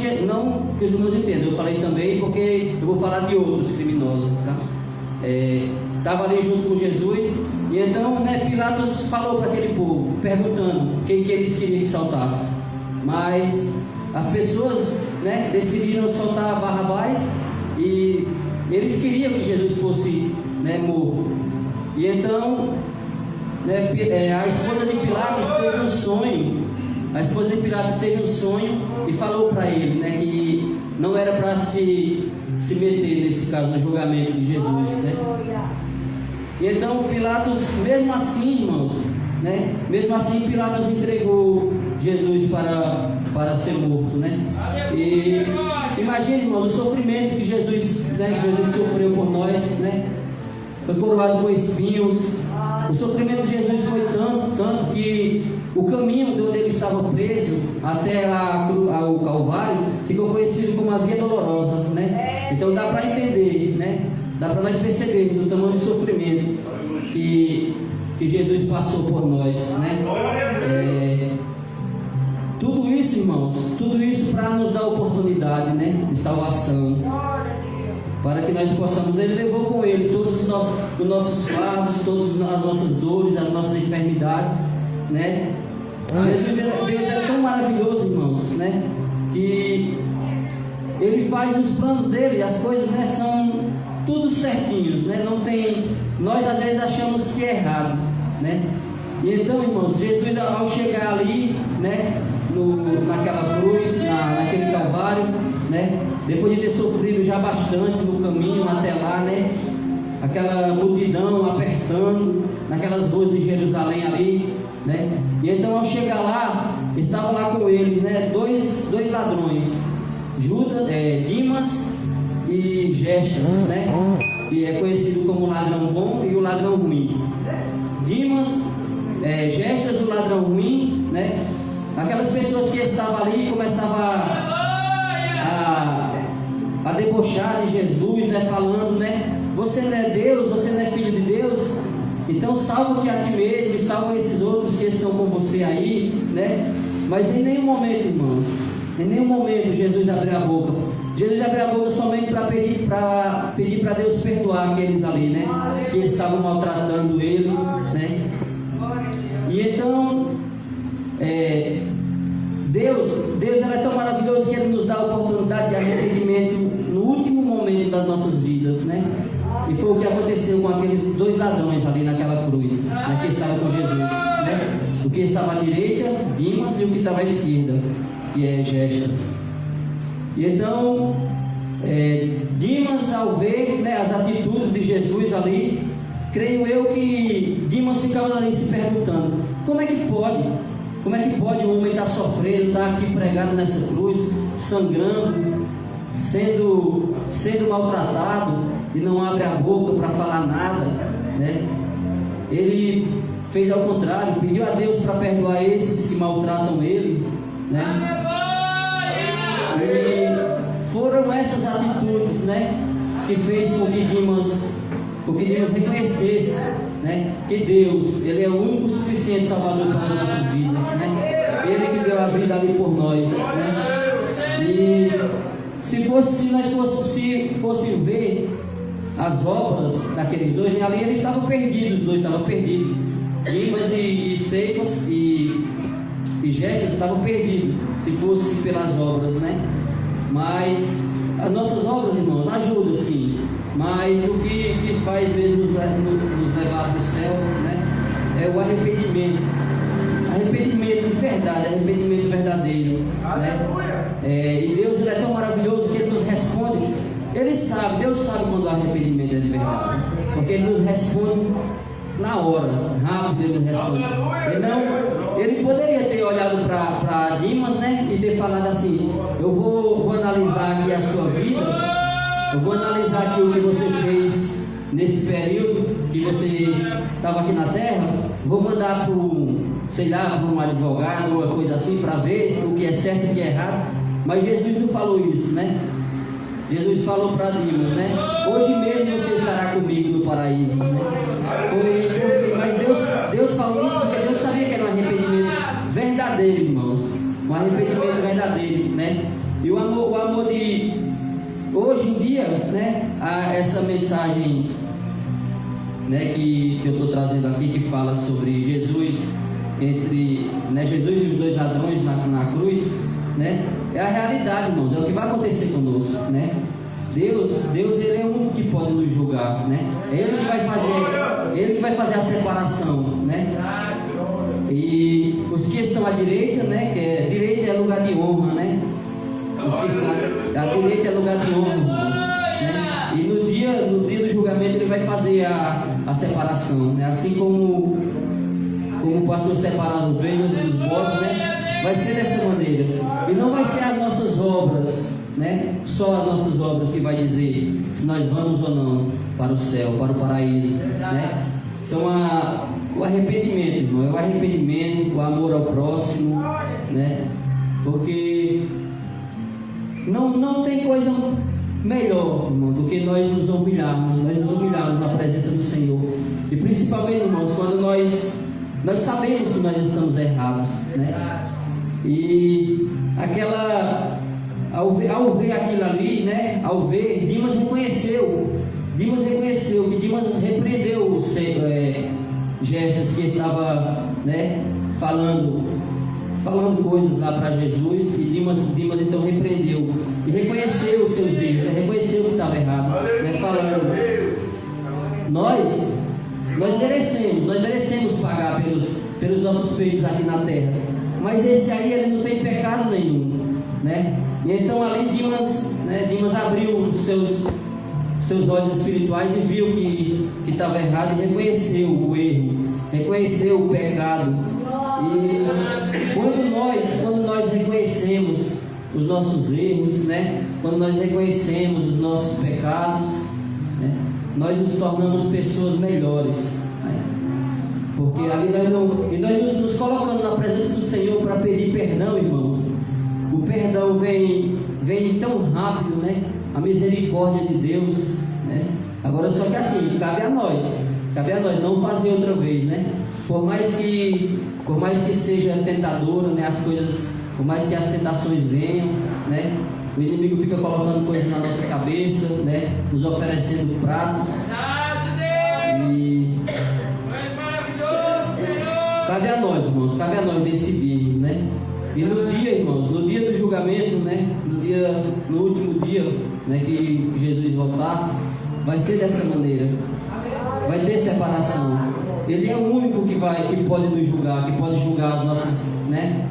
os irmãos entendam, eu falei também porque eu vou falar de outros criminosos, tá? Estava ali junto com Jesus. E então, né, Pilatos falou para aquele povo, perguntando quem que eles queriam que soltasse. Mas as pessoas, né, decidiram soltar Barrabás e eles queriam que Jesus fosse, né, morto. E então, né, a esposa de Pilatos teve um sonho. A esposa de Pilatos teve um sonho e falou para ele, né, que não era para se meter nesse caso, no julgamento de Jesus, né? E então Pilatos, mesmo assim, irmãos, né? Mesmo assim Pilatos entregou Jesus para ser morto, né? E imagine, irmãos, o sofrimento que Jesus sofreu por nós, né? Foi coroado com espinhos. O sofrimento de Jesus foi tanto que o caminho de onde ele estava preso até o Calvário ficou conhecido como a Via Dolorosa, né? Então dá para entender, né? Dá para nós percebermos o tamanho do sofrimento que Jesus passou por nós, né? Tudo isso, irmãos, tudo isso para nos dar oportunidade, né, de salvação, para que nós possamos. Ele levou com ele todos os nossos fardos, todas as nossas dores, as nossas enfermidades, né? Deus é tão maravilhoso, irmãos, né, que Ele faz os planos dele, as coisas, né, são tudo certinhos, né? Não tem. Nós às vezes achamos que é errado, né? E então, irmãos, Jesus, ao chegar ali, né, naquela cruz, naquele Calvário, né, depois de ter sofrido já bastante no caminho até lá, né, aquela multidão apertando naquelas ruas de Jerusalém ali, né, e então ao chegar lá, estavam lá com eles, né, dois ladrões, Dimas e Gestas, né, que é conhecido como o ladrão bom e o ladrão ruim. Dimas, Gestas, o ladrão ruim, né, Aquelas pessoas que estavam ali começavam a debochar de Jesus, né? Falando, né? Você não é Deus, você não é filho de Deus. Então salva-te a ti mesmo e salva esses outros que estão com você aí, né? Mas em nenhum momento, irmãos, em nenhum momento Jesus abriu a boca. Jesus abriu a boca somente para pedir para Deus perdoar aqueles ali, né? Que estavam maltratando ele, né? E então, Deus é tão maravilhoso que Ele nos dá a oportunidade de arrependimento no último momento das nossas vidas, né? E foi o que aconteceu com aqueles 2 ladrões ali naquela cruz, né? Que estavam com Jesus, né? O que estava à direita, Dimas, e o que estava à esquerda, que é Gestas. E então, Dimas, ao ver, né, as atitudes de Jesus ali, creio eu que Dimas ficava ali se perguntando: como é que pode? Como é que pode um homem estar sofrendo, estar aqui pregado nessa cruz, sangrando, sendo maltratado e não abre a boca para falar nada, né? Ele fez ao contrário, pediu a Deus para perdoar esses que maltratam ele, né? E foram essas atitudes, né, que fez com que Dimas reconhecesse, né, que Deus, Ele é o único suficiente Salvador para as nossas vidas, né? Ele que deu a vida ali por nós, né? E se nós fosse ver as obras daqueles dois, ali eles estavam perdidos, os dois estavam perdidos. Dimas e Ceifas e Gestas estavam perdidos, se fosse pelas obras, né? Mas as nossas obras, irmãos, ajudam sim, mas o que faz mesmo nos levar para o céu, né, é o arrependimento de verdade, arrependimento verdadeiro, né? E Deus, Ele é tão maravilhoso que Ele nos responde. Deus sabe quando o arrependimento é de verdade, porque Ele nos responde na hora, rápido. Ele nos responde. Ele poderia ter olhado para Dimas, né, e ter falado assim: eu vou analisar aqui a sua vida, eu vou analisar aqui o que você fez nesse período que você estava aqui na terra, vou mandar para um advogado, uma coisa assim, para ver se o que é certo e o que é errado. Mas Jesus não falou isso, né? Jesus falou para Dimas, né? Hoje mesmo você estará comigo no paraíso, né? Mas Deus falou isso porque Deus sabia que era um arrependimento verdadeiro, irmãos. Um arrependimento verdadeiro, né? E o amor de hoje em dia, né? Essa mensagem, né, que eu estou trazendo aqui, que fala sobre Jesus Jesus e os 2 ladrões na cruz, né? É a realidade, irmãos, é o que vai acontecer conosco, né? Deus, Ele é o único que pode nos julgar, né? É Ele que vai fazer a separação, né? E os que estão à direita, né? Que direita é lugar de honra, né? Os que estão à direita é lugar de honra, irmãos, né? E no dia do julgamento Ele vai fazer a separação, né? Assim como o pastor separa as ovelhas dos bodes, né? Vai ser dessa maneira. E não vai ser as nossas obras, né? Só as nossas obras que vai dizer se nós vamos ou não para o céu, para o paraíso, né? São o arrependimento, irmão. É o arrependimento, o amor ao próximo, né? Porque não tem coisa melhor, irmão, do que nós nos humilharmos na presença do Senhor. E principalmente, irmãos, quando nós sabemos que nós estamos errados, né? E ao ver aquilo ali, né? Dimas reconheceu que Dimas repreendeu Gestas, que estava, né, falando coisas lá para Jesus, e Dimas então repreendeu e reconheceu os seus erros, reconheceu que estava errado, né, falando: nós merecemos pagar pelos nossos feitos aqui na terra, mas esse aí, ele não tem pecado nenhum, né? E então ali Dimas abriu os seus olhos espirituais e viu que estava errado, e reconheceu o erro, reconheceu o pecado. E quando nós reconhecemos os nossos erros, né? Quando nós reconhecemos os nossos pecados, né? Nós nos tornamos pessoas melhores, né? Porque ali nós nos colocamos na presença do Senhor para pedir perdão, irmãos. O perdão vem tão rápido, né? A misericórdia de Deus, né? Agora só que assim, cabe a nós não fazer outra vez, né? Por mais que seja tentadora, né? As coisas, por mais que as tentações venham, né? O inimigo fica colocando coisas na nossa cabeça, né? Nos oferecendo pratos. E cabe a nós, irmãos, cabe a nós decidirmos, né? E no dia, irmãos, no dia do julgamento, né? No último dia, né? Que Jesus voltar, vai ser dessa maneira. Vai ter separação. Ele é o único que pode nos julgar, que pode julgar as nossas, né?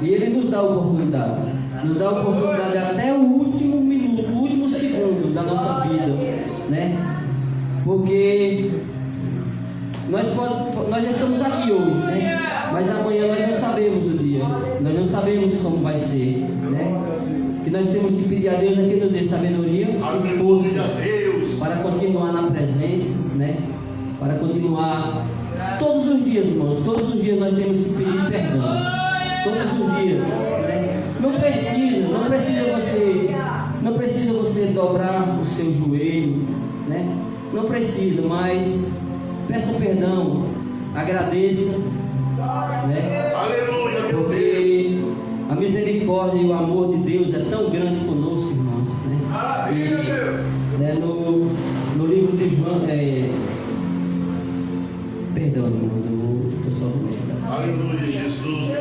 E Ele nos dá a oportunidade. Nos dá a oportunidade até o último minuto, o último segundo da nossa vida, né? Porque nós já estamos aqui hoje, né? Mas amanhã nós não sabemos o dia, nós não sabemos como vai ser, né? Que nós temos que pedir a Deus que nos dê sabedoria e força para continuar na presença, né? Para continuar todos os dias, irmãos, todos os dias nós temos que pedir perdão, todos os dias, né? Não precisa você dobrar o seu joelho, né? Não precisa, mas peça perdão, agradeça, né? Aleluia, meu Deus. Porque a misericórdia e o amor de Deus é tão grande conosco, irmãos, né? E né, no livro de João, perdão, irmãos, eu só vou lembrar. Aleluia, Jesus.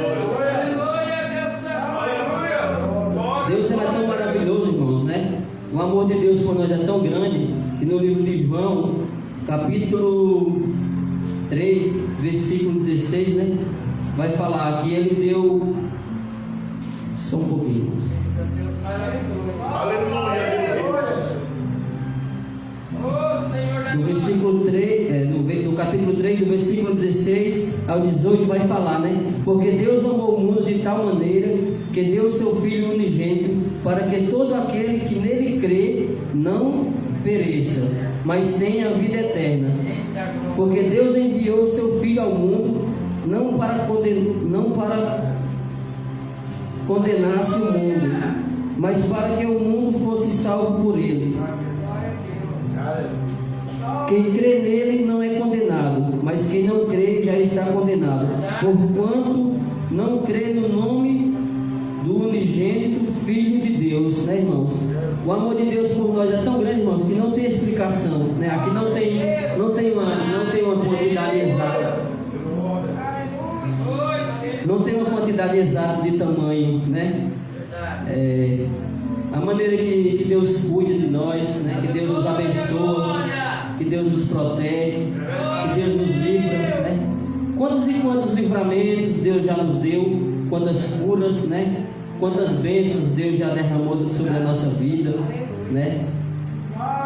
Deus é tão maravilhoso, irmãos, né? O amor de Deus por nós é tão grande que no livro de João, capítulo 3, versículo 16, né? Vai falar que Ele deu. Só um pouquinho. Aleluia, meu Deus. No versículo 3, no capítulo 3, do versículo 16 ao 18, vai falar, né? Porque Deus amou o mundo de tal maneira que deu o seu Filho unigênito, para que todo aquele que nele crê não pereça, mas tenha a vida eterna. Porque Deus enviou o seu Filho ao mundo, não para condenasse o mundo, mas para que o mundo fosse salvo por ele. Quem crê nele não é condenado, mas quem não crê já está condenado, porquanto não crê no nome do unigênito Filho de Deus, né, irmãos? O amor de Deus por nós é tão grande, irmãos, que não tem explicação, né? Aqui não tem uma quantidade exata. Não tem uma quantidade exata de tamanho, né? A maneira que Deus cuida de nós, né? Que Deus nos abençoa, que Deus nos protege, que Deus nos livra, né? Quantos e quantos livramentos Deus já nos deu, quantas curas, né? Quantas bênçãos Deus já derramou sobre a nossa vida, né?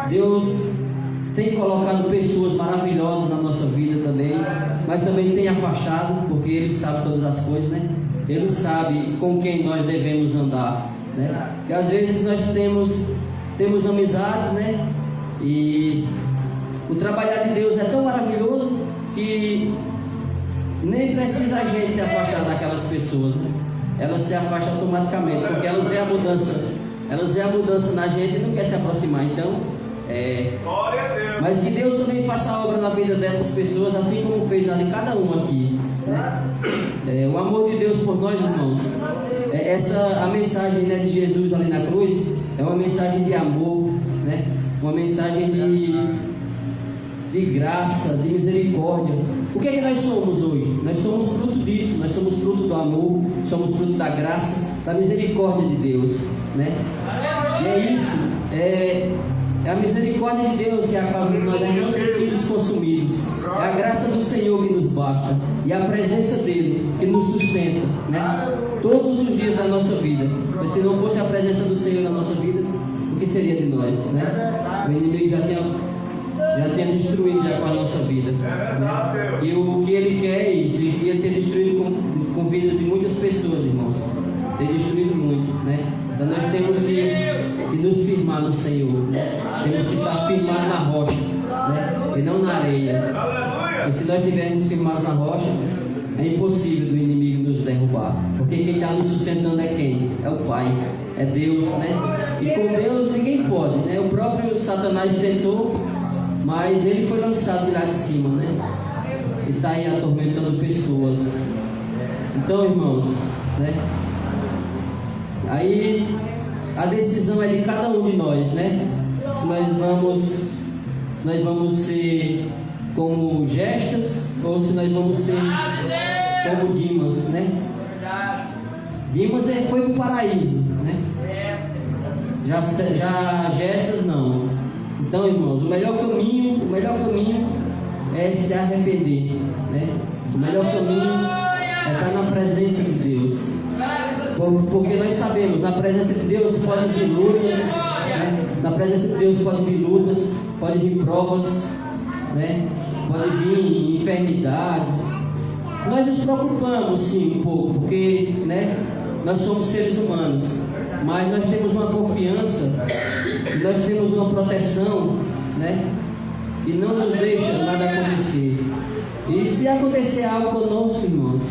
Deus tem colocado pessoas maravilhosas na nossa vida também, mas também tem afastado, porque Ele sabe todas as coisas, né? Ele sabe com quem nós devemos andar, né? Porque às vezes nós temos amizades, né? E o trabalhar de Deus é tão maravilhoso que nem precisa a gente se afastar daquelas pessoas, né? Elas se afastam automaticamente, porque elas veem a mudança na gente e não quer se aproximar. Então, mas que Deus também faça a obra na vida dessas pessoas, assim como fez na de cada um aqui, né? O amor de Deus por nós, irmãos, a mensagem, né, de Jesus ali na cruz é uma mensagem de amor, né? Uma mensagem de graça, de misericórdia. O que é que nós somos hoje? Nós somos fruto disso, nós somos fruto do amor, somos fruto da graça, da misericórdia de Deus, né? E é isso, é a misericórdia de Deus que é a causa de nós não ter sido consumidos. É a graça do Senhor que nos basta e a presença dele que nos sustenta, né? Todos os dias da nossa vida. Mas se não fosse a presença do Senhor na nossa vida, o que seria de nós, né? O inimigo já tinha destruído já com a nossa vida, né? E o que ele quer é isso. E ele tem destruído com vidas de muitas pessoas, irmãos. Tem destruído muito, né? Então nós temos que nos firmar no Senhor, né? Temos que estar firmados na rocha, né? E não na areia. E se nós estivermos firmados na rocha, é impossível do inimigo nos derrubar. Porque quem está nos sustentando é quem? É o Pai, é Deus, né? E com Deus ninguém pode, né? O próprio Satanás tentou, mas ele foi lançado de lá de cima, né? E está aí atormentando pessoas. Então, irmãos, né? Aí a decisão é de cada um de nós, né? Se nós vamos ser como Gestas ou se nós vamos ser como Dimas, né? Dimas foi para o paraíso, né? Já Gestas não. Então, irmãos, o melhor caminho é se arrepender, né? O melhor caminho é estar na presença de Deus, porque nós sabemos, na presença de Deus pode vir lutas, né? Na presença de Deus pode vir lutas, pode vir provas, né? Pode vir enfermidades. Nós nos preocupamos sim um pouco, porque, né, nós somos seres humanos, mas nós temos uma confiança, nós temos uma proteção, né, que não nos deixa nada acontecer. E se acontecer algo conosco, irmãos,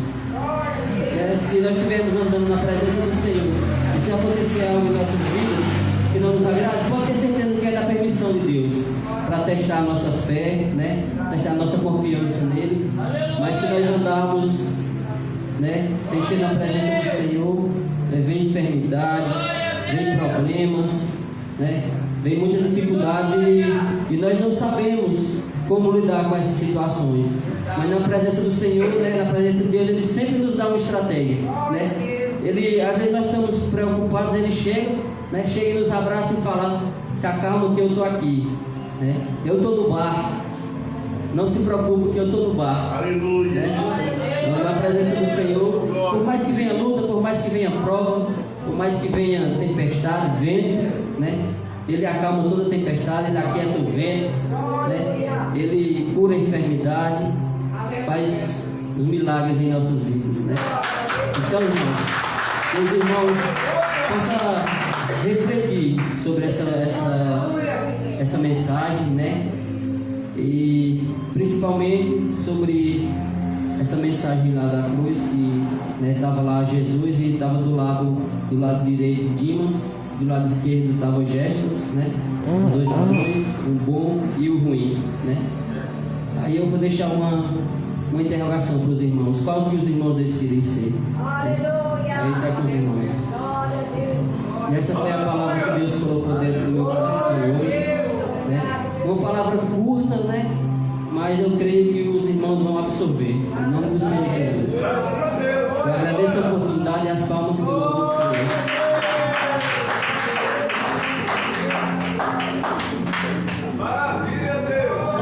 se nós estivermos andando na presença do Senhor, e se acontecer algo em nossas vidas que não nos agrada, pode ter certeza que é da permissão de Deus, para testar a nossa fé, né? Testar a nossa confiança nele. Mas se nós andarmos, né, sem ser na presença do Senhor, vem enfermidade, vem problemas, né? Vem muitas dificuldades e nós não sabemos como lidar com essas situações. Mas na presença do Senhor, né, na presença de Deus, Ele sempre nos dá uma estratégia, né? Ele, às vezes nós estamos preocupados, Ele chega, né, chega e nos abraça e fala: se acalma que eu estou aqui, né? Eu estou no barco, não se preocupe que eu estou no barco. Aleluia. Né? Na presença do Senhor, por mais que venha luta, por mais que venha prova, por mais que venha tempestade, vento, né? Ele acalma toda tempestade, Ele aquieta o vento, né? Ele cura a enfermidade, faz os milagres em nossas vidas, né? Então, irmãos, meus irmãos, possa refletir sobre essa mensagem, né? E principalmente sobre essa mensagem lá da cruz, que estava, né, lá Jesus e estava do lado direito Dimas, do lado esquerdo estava Gestas, né? Dois ladrões, o bom e o ruim, né? Aí eu vou deixar uma interrogação para os irmãos: qual que os irmãos decidem ser? Aí está com os irmãos. E essa foi a palavra que Deus colocou dentro do meu coração hoje, né? Uma palavra curta, né? Mas eu creio que os irmãos vão absorver, em nome do Senhor Jesus. Eu agradeço a oportunidade e as palmas que eu dou ao Senhor.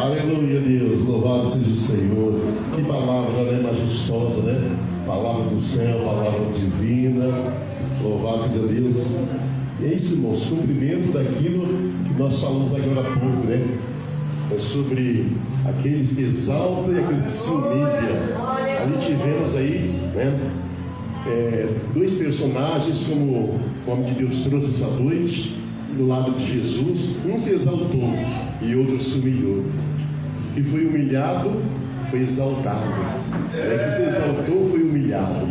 Aleluia, Deus, louvado seja o Senhor. Que palavra, né, majestosa, né? Palavra do céu, palavra divina. Louvado seja Deus. E é isso, irmãos, cumprimento daquilo que nós falamos agora há pouco, né? É sobre aqueles que exaltam e aqueles que se humilham. Ali tivemos aí, né, dois personagens, como o homem de Deus trouxe essa noite, do lado de Jesus. Um se exaltou e outro se humilhou. Que foi humilhado, foi exaltado. Que se exaltou, foi humilhado.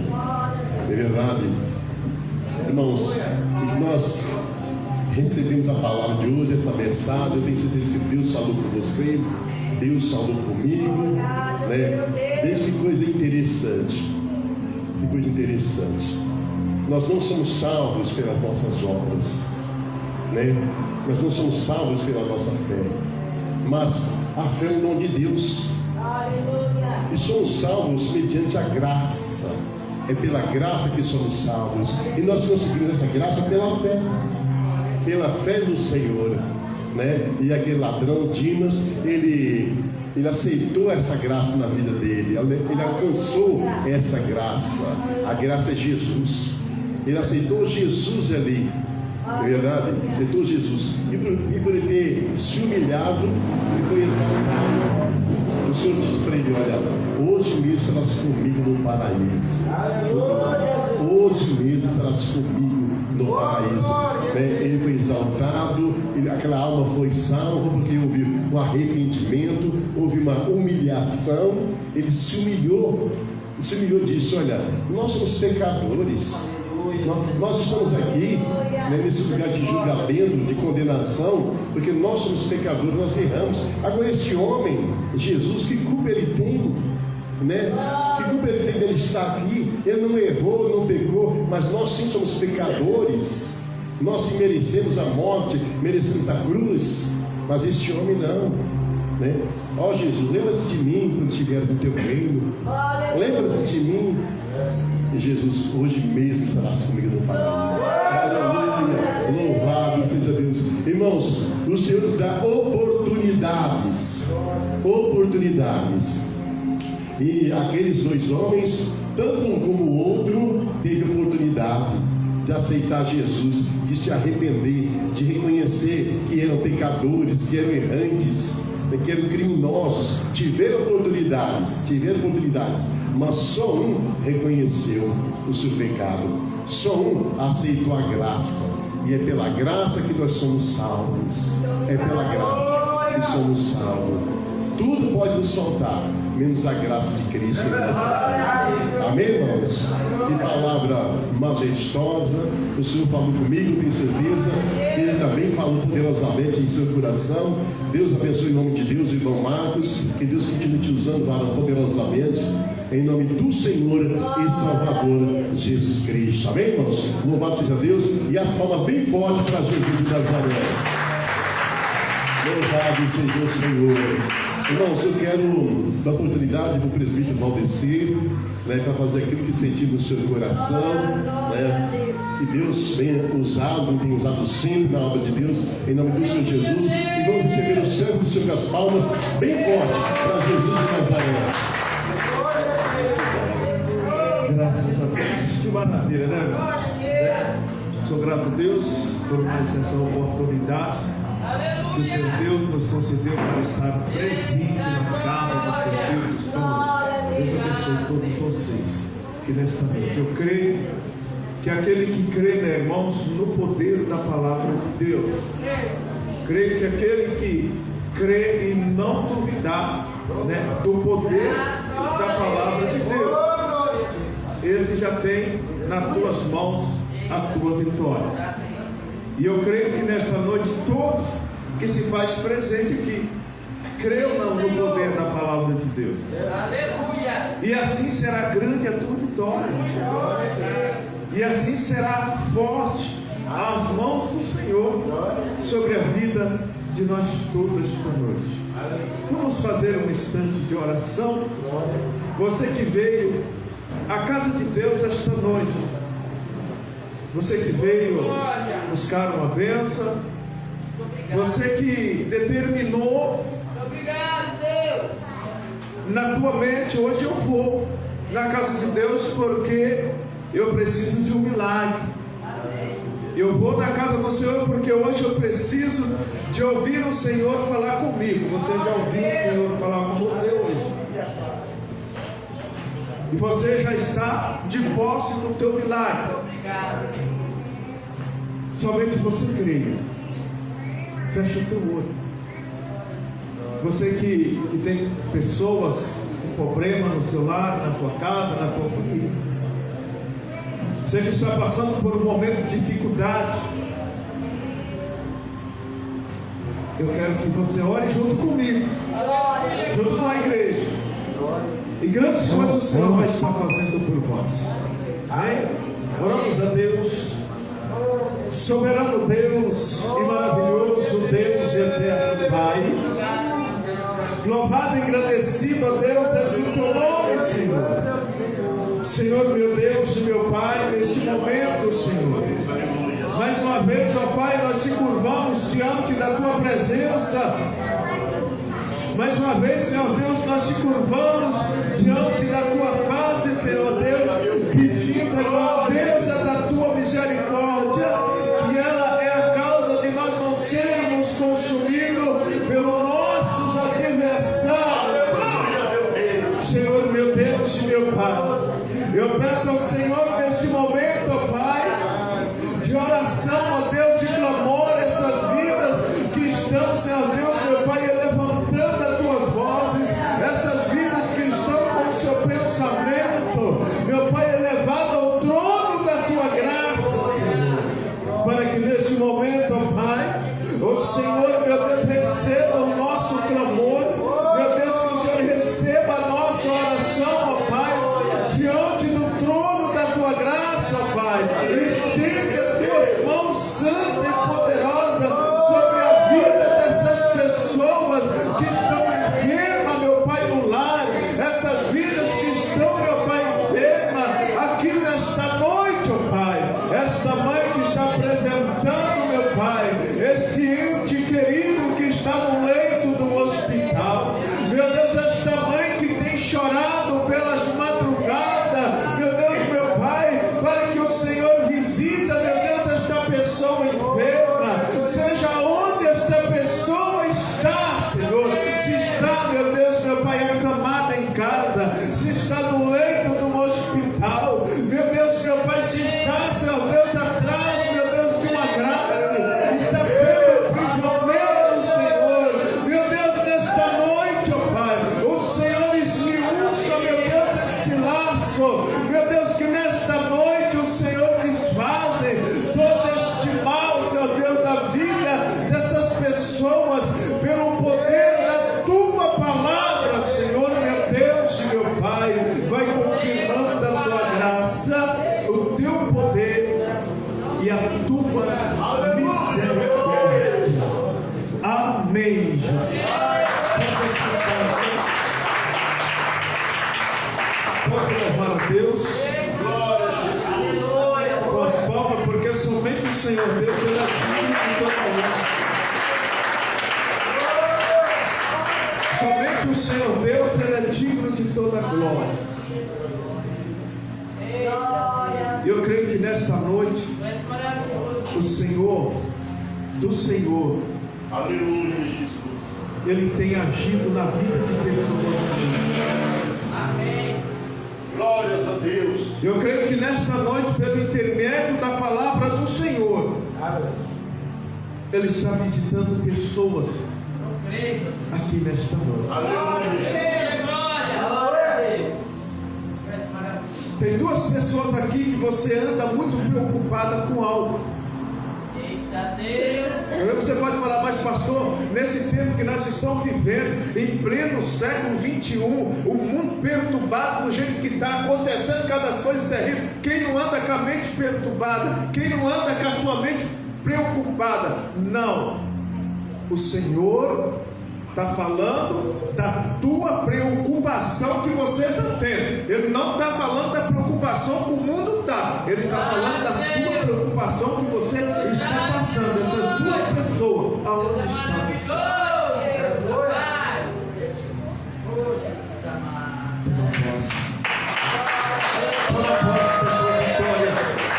É verdade? Irmãos, que nós recebemos a palavra de hoje, essa mensagem. Eu tenho certeza que Deus falou com você, Deus falou comigo, né? Veja que coisa interessante. Que coisa interessante. Nós não somos salvos pelas nossas obras, né? Nós não somos salvos pela nossa fé, mas a fé é o dom de Deus. E somos salvos mediante a graça. É pela graça que somos salvos. E nós conseguimos essa graça pela fé. Pela fé no Senhor, né? E aquele ladrão Dimas, ele aceitou essa graça na vida dele. Ele alcançou essa graça. A graça é Jesus. Ele aceitou Jesus ali. É verdade? Aceitou Jesus. E por ele ter se humilhado, ele foi exaltado. O Senhor disse para ele: olha, hoje mesmo estarás comigo no paraíso. Hoje mesmo estarás comigo no paraíso. Ele foi exaltado, aquela alma foi salva porque houve um arrependimento, houve uma humilhação, ele se humilhou disso. Olha, nós somos pecadores, nós estamos aqui, né, nesse lugar de julgamento, de condenação, porque nós somos pecadores, nós erramos. Agora esse homem, Jesus, que culpa ele tem? Né? Que culpa ele tem dele estar aqui? Ele não errou, não pecou, mas nós sim somos pecadores. Nós sim merecemos a morte, merecemos a cruz, mas este homem não, né? Ó Jesus, lembra-te de mim quando estiver no teu reino. Lembra-te de mim. E Jesus, hoje mesmo estarás comigo no paraíso. Aleluia, louvado seja Deus. Irmãos, o Senhor nos dá oportunidades. E aqueles dois homens, tanto um como o outro, teve oportunidade de aceitar Jesus, de se arrepender, de reconhecer que eram pecadores, que eram errantes, que eram criminosos. Tiveram oportunidades, mas só um reconheceu o seu pecado, só um aceitou a graça, e é pela graça que nós somos salvos. É pela graça que somos salvos. Tudo pode nos soltar, menos a graça de Cristo. Amém, irmãos? Que palavra majestosa. O Senhor falou comigo, tenho certeza. Ele também falou poderosamente em seu coração. Deus abençoe em nome de Deus, irmão Marcos. Que Deus continue te usando poderosamente. Em nome do Senhor e Salvador Jesus Cristo. Amém, irmãos? Louvado seja Deus. E as palmas bem fortes para Jesus de Nazaré. Louvado seja o Senhor. Irmãos, eu quero dar oportunidade para o presbítero Valdecir, né, para fazer aquilo que sentiu no seu coração, né, que Deus tenha usado, tem usado sempre na obra de Deus, em nome do Senhor Jesus. E vamos receber o céu do Senhor com as palmas bem forte para Jesus de Nazaré. Graças a Deus. Que maravilha, né, irmãos? Sou grato a Deus por mais essa oportunidade que o Senhor Deus nos concedeu para estar presente na casa do Senhor Deus. Então, Deus abençoe todos vocês que nesta noite. Eu creio que aquele que crê, né, irmãos, no poder da palavra de Deus, creio que aquele que crê e não duvidar, né, do poder da palavra de Deus, esse já tem nas tuas mãos a tua vitória. E eu creio que nesta noite todos que se faz presente aqui creu no poder da palavra de Deus. Aleluia. E assim será grande a tua vitória. E assim será forte as mãos do Senhor sobre a vida de nós todas esta noite. Vamos fazer um instante de oração. Você que veio à casa de Deus esta noite, você que veio buscar uma bênção, você que determinou na tua mente, hoje eu vou na casa de Deus porque eu preciso de um milagre. Eu vou na casa do Senhor porque hoje eu preciso de ouvir o Senhor falar comigo. Você já ouviu o Senhor falar com você hoje? E você já está de posse do teu milagre. Somente você creia. Fecha o teu olho. Você que tem pessoas com problema no seu lar, na tua casa, na tua família. Você que está passando por um momento de dificuldade, eu quero que você ore junto comigo, junto com a igreja. E grandes coisas o Senhor vai estar fazendo por vós. Amém? Oramos a Deus, soberano Deus e maravilhoso Deus e eterno Pai. Louvado e engrandecido, ó Deus, é o teu nome, Senhor. Senhor, meu Deus e meu Pai, neste momento, Senhor, mais uma vez, ó Pai, nós se curvamos diante da tua presença. Mais uma vez, Senhor Deus, nós se curvamos diante da tua face, Senhor Deus, pedindo a grandeza da tua misericórdia, que ela é a causa de nós não sermos consumidos pelos nossos adversários. Senhor, meu Deus e meu Pai, eu peço ao Senhor neste momento, ó Pai, de oração, ó Deus, de clamor, essas vidas que estão, Senhor Deus, meu Pai, levantando as tuas vozes Estende as tuas mãos santa e poderosa sobre a vida dessas pessoas que estão enfermas, meu Pai, no lar. Essas vidas que estão, meu Pai, enfermas aqui nesta noite, ó Pai. Esta mãe que está apresentando, meu Pai, este ente querido que está no leito do hospital. Meu Deus, esta mãe que tem chorado pelas madrugadas, meu Deus, meu Pai, para que o Senhor visita, meu Deus, esta pessoa enferma, seja onde esta pessoa está, Senhor, se está, meu Deus, meu Pai, acamada em casa, se está no leito do hospital, meu Deus, meu Pai, se está, Senhor Deus, atrás, meu Deus, de uma grade, está sendo prisioneiro, Senhor, meu Deus, nesta noite, ó Pai, o Senhor esmiuça, meu Deus, este laço, meu Deus, que nesta noite o Senhor desfaze todo este mal, Senhor Deus, da vida dessas pessoas, pelo poder da Tua palavra, Senhor, meu Deus e meu Pai, vai confirmando a Tua graça, o Teu poder e a Tua misericórdia. Amém, Jesus. Pode sentar. Pode louvar a Deus. Com as palmas, porque somente o Senhor Deus ele é digno de toda honra. Somente o Senhor Deus ele é digno de toda glória. Eu creio que nesta noite o Senhor do Senhor, Aleluia, Jesus. Ele tem agido na vida de pessoas. Amém. Glórias a Deus. Eu creio que nesta noite, pelo intermédio da palavra do Senhor, Ele está visitando pessoas aqui nesta noite. Aleluia. Glória. Tem duas pessoas aqui que você anda muito preocupada com algo. Eita Deus. Você pode falar, mas pastor, nesse tempo que nós estamos vivendo, em pleno século 21, o mundo perturbado do jeito que está, acontecendo cada coisa terrível. Quem não anda com a mente perturbada? Quem não anda com a sua mente preocupada? Não. O Senhor está falando da tua preocupação que você está tendo. Ele não está falando da preocupação que o mundo está. Ele está falando da tua preocupação que você está passando. Essas duas pessoas, aonde estão? Toma posse da tua vitória.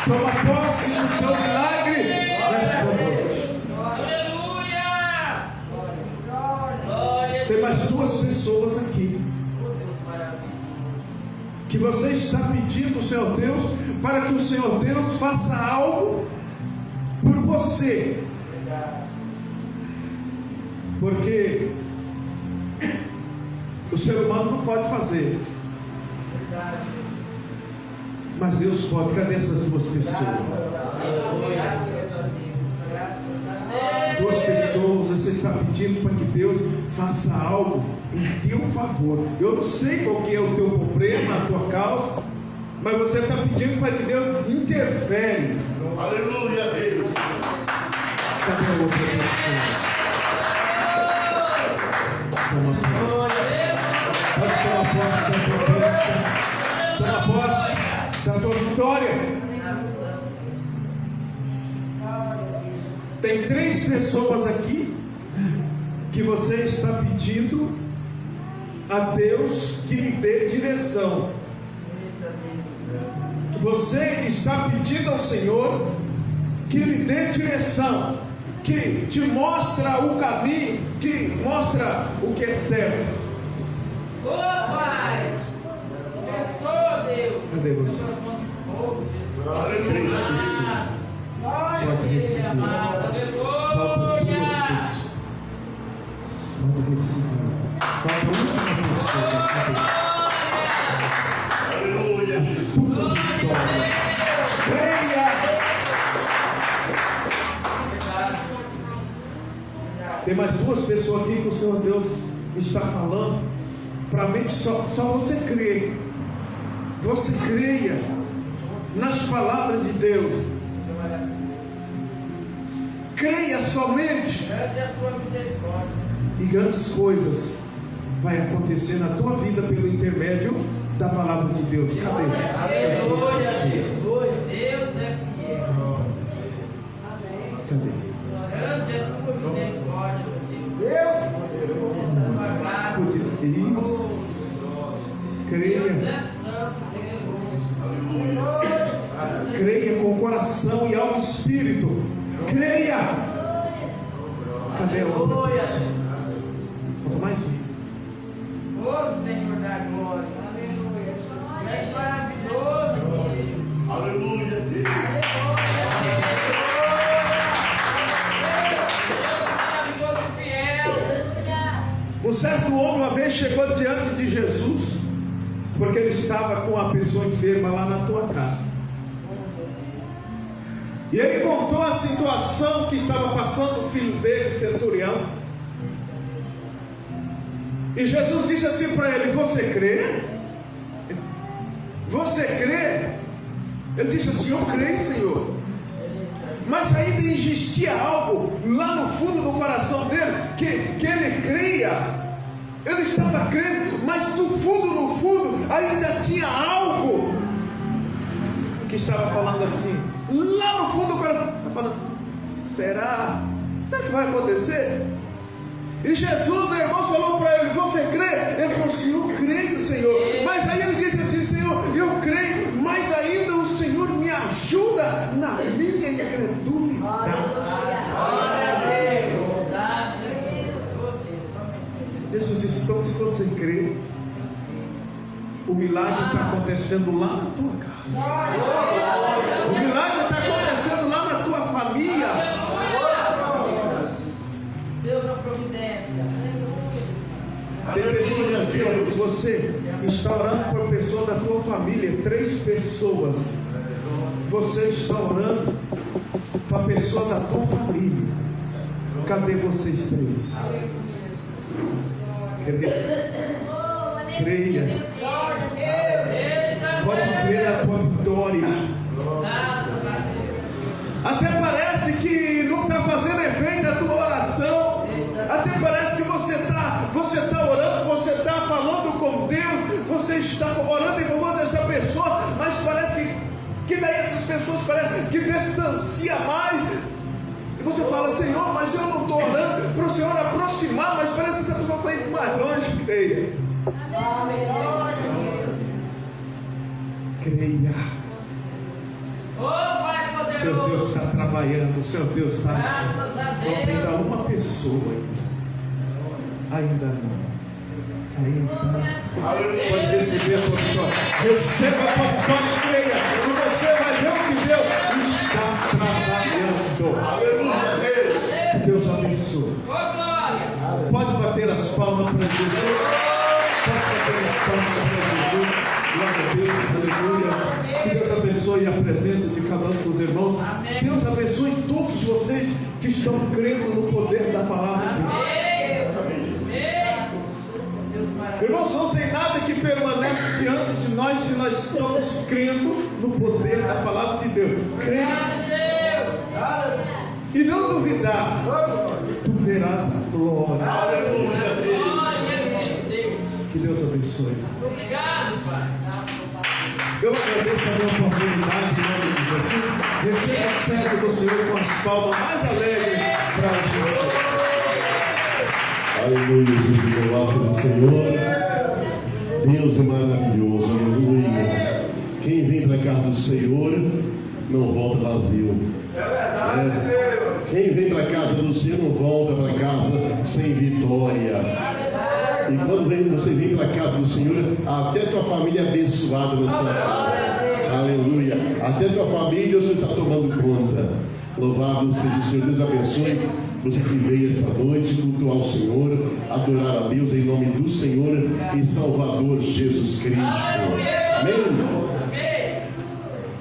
Toma posse do teu milagre nesta noite. Tem mais duas pessoas aqui que você está pedindo ao Senhor Deus para que o Senhor Deus faça algo por você, porque o ser humano não pode fazer, mas Deus pode. Cadê essas duas pessoas? Duas pessoas, você está pedindo para que Deus faça algo em teu favor. Eu não sei qual que é o teu problema, a tua causa, mas você está pedindo para que Deus interfere. Aleluia, Deus. Cadê a outra pessoa? Toma posse. Pode tomar posse da tua bênção. Toma posse da tua vitória. Tem três pessoas aqui que você está pedindo a Deus que lhe dê direção. Você está pedindo ao Senhor que lhe dê direção, que te mostra o caminho, que mostra o que é certo. Ô Pai, abençoa Deus. Cadê você? Três pessoas. Pode receber. Faltam duas pessoas. Pode receber. Falta a última pessoa. Aleluia, Jesus. Tua vitória. Creia. Tem mais duas pessoas aqui que o Senhor Deus está falando. Para mente só você crê. Você creia. nas palavras de Deus. Creia somente, Grande é a tua misericórdia. e grandes coisas vai acontecer na tua vida pelo intermédio da palavra de Deus. Cadê essas duas Aleluia, pessoas? Deus é fiel. Cadê? Grande é a tua misericórdia, Deus. Isso. Deus Creia. é santo, Deus. Creia com o coração e alma e espírito. Creia. Cadê a outra pessoa? Falta mais um. Ô Senhor da glória, aleluia. Tu és maravilhoso, Deus. Aleluia, Deus. Maravilhoso e fiel. Um certo homem uma vez chegou diante de Jesus, porque ele estava com uma pessoa enferma lá na tua casa. E ele contou a situação que estava passando o filho dele, centurião. E Jesus disse assim para ele: você crê? Você crê? Ele disse assim: eu creio, Senhor. Mas ainda existia algo lá no fundo do coração dele, que ele cria. Ele estava crendo, mas no fundo, ainda tinha algo que estava falando assim. Lá no fundo do coração, está falando: será que vai acontecer? E Jesus, o irmão, falou para ele: você crê? Ele falou assim: eu creio, Senhor. Mas aí ele disse assim: Senhor, eu creio, mas ainda o Senhor me ajuda na minha incredulidade. Jesus disse: então, se você crê, o milagre está acontecendo lá na tua casa. O milagre está acontecendo lá na tua família. Deus na providência. Tem pessoas aqui, você está orando por pessoa da tua família, 3 pessoas. Você está orando para a pessoa da tua família. Cadê vocês 3? Creia. Pode crer na tua vitória. Até parece que não está fazendo efeito a tua oração. Até parece que você está orando, você está falando com Deus, você está orando em favor dessa pessoa, mas parece que daí essas pessoas parecem que distancia mais. E você fala: Senhor, mas eu não estou orando para o Senhor aproximar, mas parece que essa pessoa está indo mais longe. Creia. Creia. Ô Pai O seu Deus poderoso. está trabalhando, o seu Deus está. Graças a Falta ainda Deus. uma pessoa ainda não. Pode receber a tua vitória. Receba a tua vitória e creia. E você vai ver o que Deus está trabalhando. Que Deus abençoe. Ô glória. Pode bater as palmas para Jesus. Pode bater as palmas para Jesus. Glória a Deus, aleluia. Que Deus abençoe a presença de cada um dos irmãos. Deus abençoe todos vocês que estão crendo no poder da palavra de Deus. Irmãos, não tem nada que permanece diante de nós se nós estamos crendo no poder da palavra de Deus. Crê e não duvidar, tu verás a glória. Que Deus abençoe. Obrigado, Pai. Eu agradeço a minha oportunidade em nome de Jesus. Receba o cetro do Senhor com as palmas mais alegres para você. Aleluia, Jesus, louvado seja o Senhor. Deus é maravilhoso, aleluia. Quem vem para a casa do Senhor não volta vazio. Quem vem para a casa do Senhor não volta para casa sem vitória. E quando você vem para a casa do Senhor, até tua família é abençoada na sua casa. Aleluia. Até tua família o Senhor está tomando conta. Louvado seja o Senhor. Deus abençoe você que veio esta noite cultuar o Senhor, adorar a Deus em nome do Senhor e Salvador Jesus Cristo. Amém?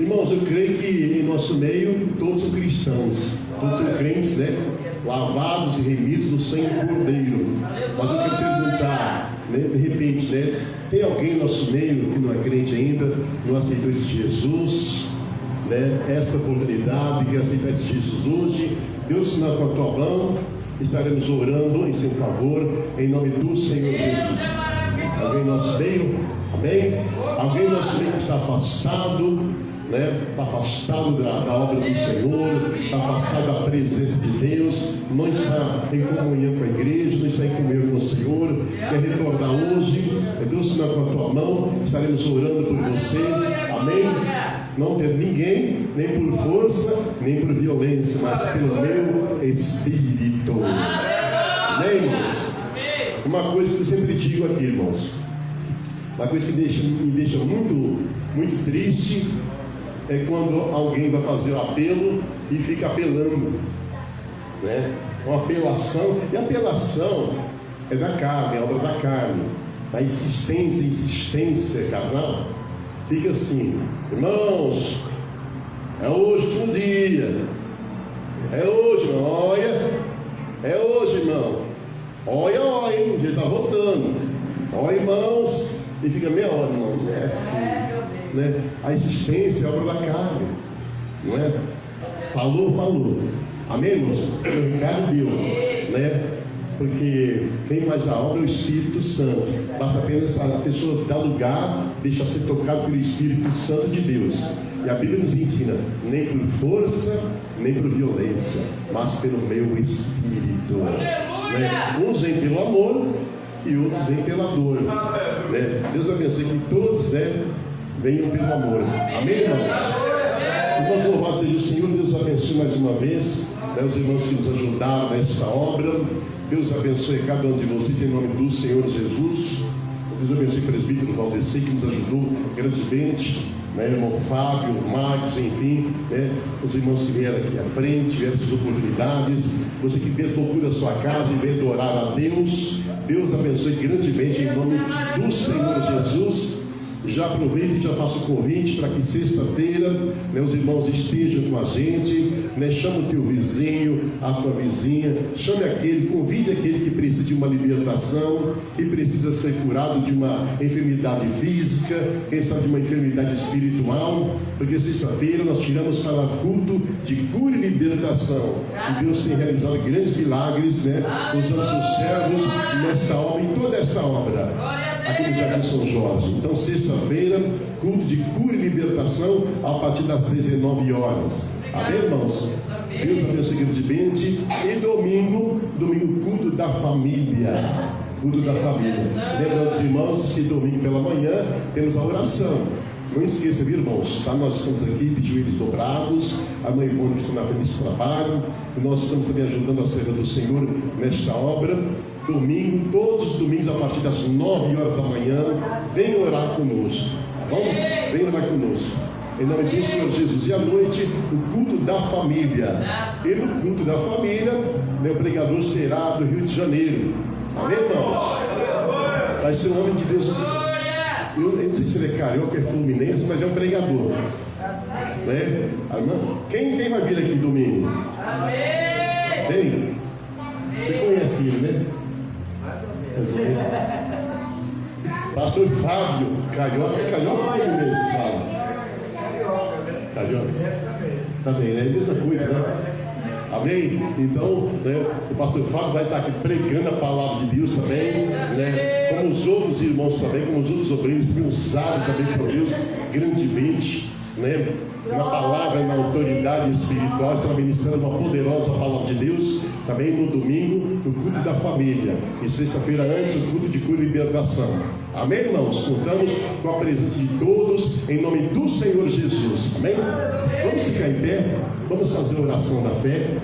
Irmãos, eu creio que em nosso meio todos são cristãos, todos são crentes, né? Lavados e remidos no sangue do Cordeiro. Mas eu quero perguntar, né? De repente, né? Tem alguém em nosso meio que não é crente ainda, não aceitou esse Jesus? né, esta oportunidade que aceitaste Jesus hoje. Deus, sinal com a tua mão, estaremos orando em seu favor, em nome do Senhor Jesus. Alguém nosso meio? Amém? Alguém nosso meio que está afastado, né? Está afastado da obra do Senhor, está afastado da presença de Deus, não está em comunhão com a igreja, não está em comunhão com o Senhor, quer retornar hoje, Deus, sinal com a tua mão, estaremos orando por você, amém? Não ter ninguém, nem por força, nem por violência, mas pelo meu Espírito, amém, irmãos? Uma coisa que eu sempre digo aqui, irmãos, uma coisa que me deixa muito, muito triste, é quando alguém vai fazer o apelo e fica apelando, né? Uma apelação, e a apelação é da carne, é obra da carne, da insistência carnal. Fica assim, irmãos, é hoje um dia, é hoje, irmão, olha, é hoje, irmão, olha, hein, já está voltando, olha, irmãos, e fica meia hora, irmão, não é assim, né? A existência é obra da carne, não é? Falou, amém, irmãos? O Ricardo deu, né? Porque quem faz a obra é o Espírito Santo. Basta apenas a pessoa dar lugar, deixar ser tocado pelo Espírito Santo de Deus. E a Bíblia nos ensina, nem por força, nem por violência, mas pelo meu Espírito, né? Uns vêm pelo amor e outros vêm pela dor, né? Deus abençoe que todos, né, venham pelo amor. Amém, irmãos? Irmãos, louvado seja o Senhor. Deus abençoe mais uma vez, né, os irmãos que nos ajudaram nesta obra. Deus abençoe cada um de vocês em nome do Senhor Jesus. Deus abençoe o presbítero Valdeci, que nos ajudou grandemente, né, irmão Fábio, Marcos, enfim, né, os irmãos que vieram aqui à frente, tiveram essas oportunidades. Você que deslocou a sua casa e veio adorar a Deus, Deus abençoe grandemente em nome do Senhor Jesus. Já aproveito e já faço o convite para que sexta-feira, né, os irmãos estejam com a gente, né, chama o teu vizinho, a tua vizinha, chame aquele, convide aquele que precisa de uma libertação, que precisa ser curado de uma enfermidade física, quem sabe de uma enfermidade espiritual, porque sexta-feira nós tiramos para culto de cura e libertação, e Deus tem realizado grandes milagres, né, usando seus servos nesta obra, em toda essa obra, aqui no Jardim São Jorge. Então, sexta-feira, culto de cura e libertação a partir das 19 horas. Amém, irmãos? Deus abençoe grandemente. E domingo, culto da família. Culto da família. Lembrando os irmãos que domingo pela manhã temos a oração. Não esqueça, viu, irmãos? Tá? Nós estamos aqui de joelhos dobrados, a mãe Ivone que está na frente do trabalho, e nós estamos também ajudando a serva do Senhor nesta obra. Domingo, todos os domingos, a partir das 9 horas da manhã, venham orar conosco, tá bom? Venham orar conosco, em nome do Senhor Jesus. E à noite, o culto da família. E no culto da família, o pregador será do Rio de Janeiro. Amém, irmãos? Vai ser um homem de Deus. Eu não sei se ele é carioca, é fluminense, mas é um pregador, né? Quem vai vir aqui domingo? Tem? Você conhece ele, né? Pastor Fábio, carioca ou fluminense? Fala. Carioca? Também, né? Mesma coisa, né? Amém? Então, né, o pastor Fábio vai estar aqui pregando a palavra de Deus também, né? Como os outros irmãos também, como os outros obreiros também usaram também por Deus grandemente, né? Na palavra, na autoridade espiritual, está ministrando uma poderosa palavra de Deus, também no domingo, no culto da família, e sexta-feira antes, o culto de cura e libertação. Amém, irmãos? Contamos com a presença de todos, em nome do Senhor Jesus. Amém? Vamos ficar em pé, vamos fazer a oração da fé.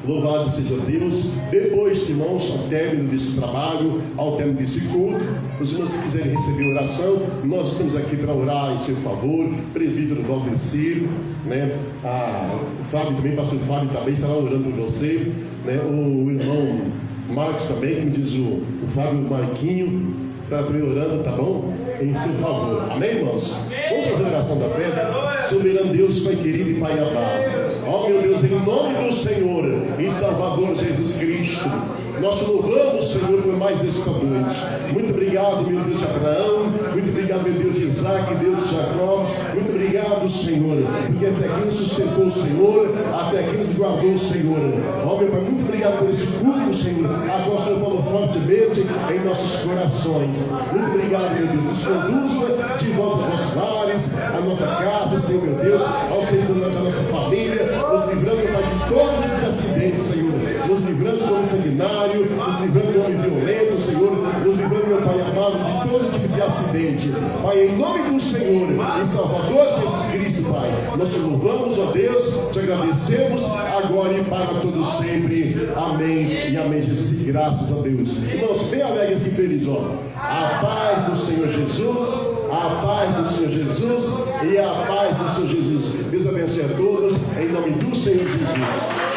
Louvado seja Deus. Depois, irmãos, ao término desse trabalho, ao término desse culto, os irmãos que quiserem receber oração, nós estamos aqui para orar em seu favor. Presbítero Valdeci, né? O Fábio também, pastor Fábio também estará orando por você, né? O irmão Marcos também, como diz o Fábio Marquinho, estará orando, tá bom? Em seu favor. Amém, irmãos? Vamos fazer a oração da fé? Soberano Deus, Pai querido e Pai amado. Ó meu Deus, em nome do Senhor e Salvador Jesus Cristo, nós louvamos, Senhor, por mais esta noite. Muito obrigado, meu Deus de Abraão. Muito obrigado, meu Deus de Isaac, Deus de Jacó. Muito obrigado. obrigado, Senhor, porque até aqui nos sustentou o Senhor, até aqui nos guardou o Senhor. Ó, meu Pai, muito obrigado por esse culto, Senhor, a qual o Senhor falou fortemente em nossos corações. Muito obrigado, meu Deus. Nos conduza de volta aos nossos lares, à nossa casa, Senhor, meu Deus, ao Senhor da nossa família, nos livrando, meu Pai, de todo tipo de acidente, Senhor, nos livrando do homem sanguinário, nos livrando do homem violento, Senhor, nos livrando, meu Pai amado, de todo tipo de acidente. Pai, em nome do Senhor e Salvador Jesus Cristo, Pai, nós te louvamos, ó Deus, te agradecemos agora e para todos sempre. Amém e amém, Jesus, e graças a Deus. Irmãos, bem alegres e felizes, ó. A paz do Senhor Jesus, a paz do Senhor Jesus e a paz do Senhor Jesus. Deus abençoe a todos, em nome do Senhor Jesus.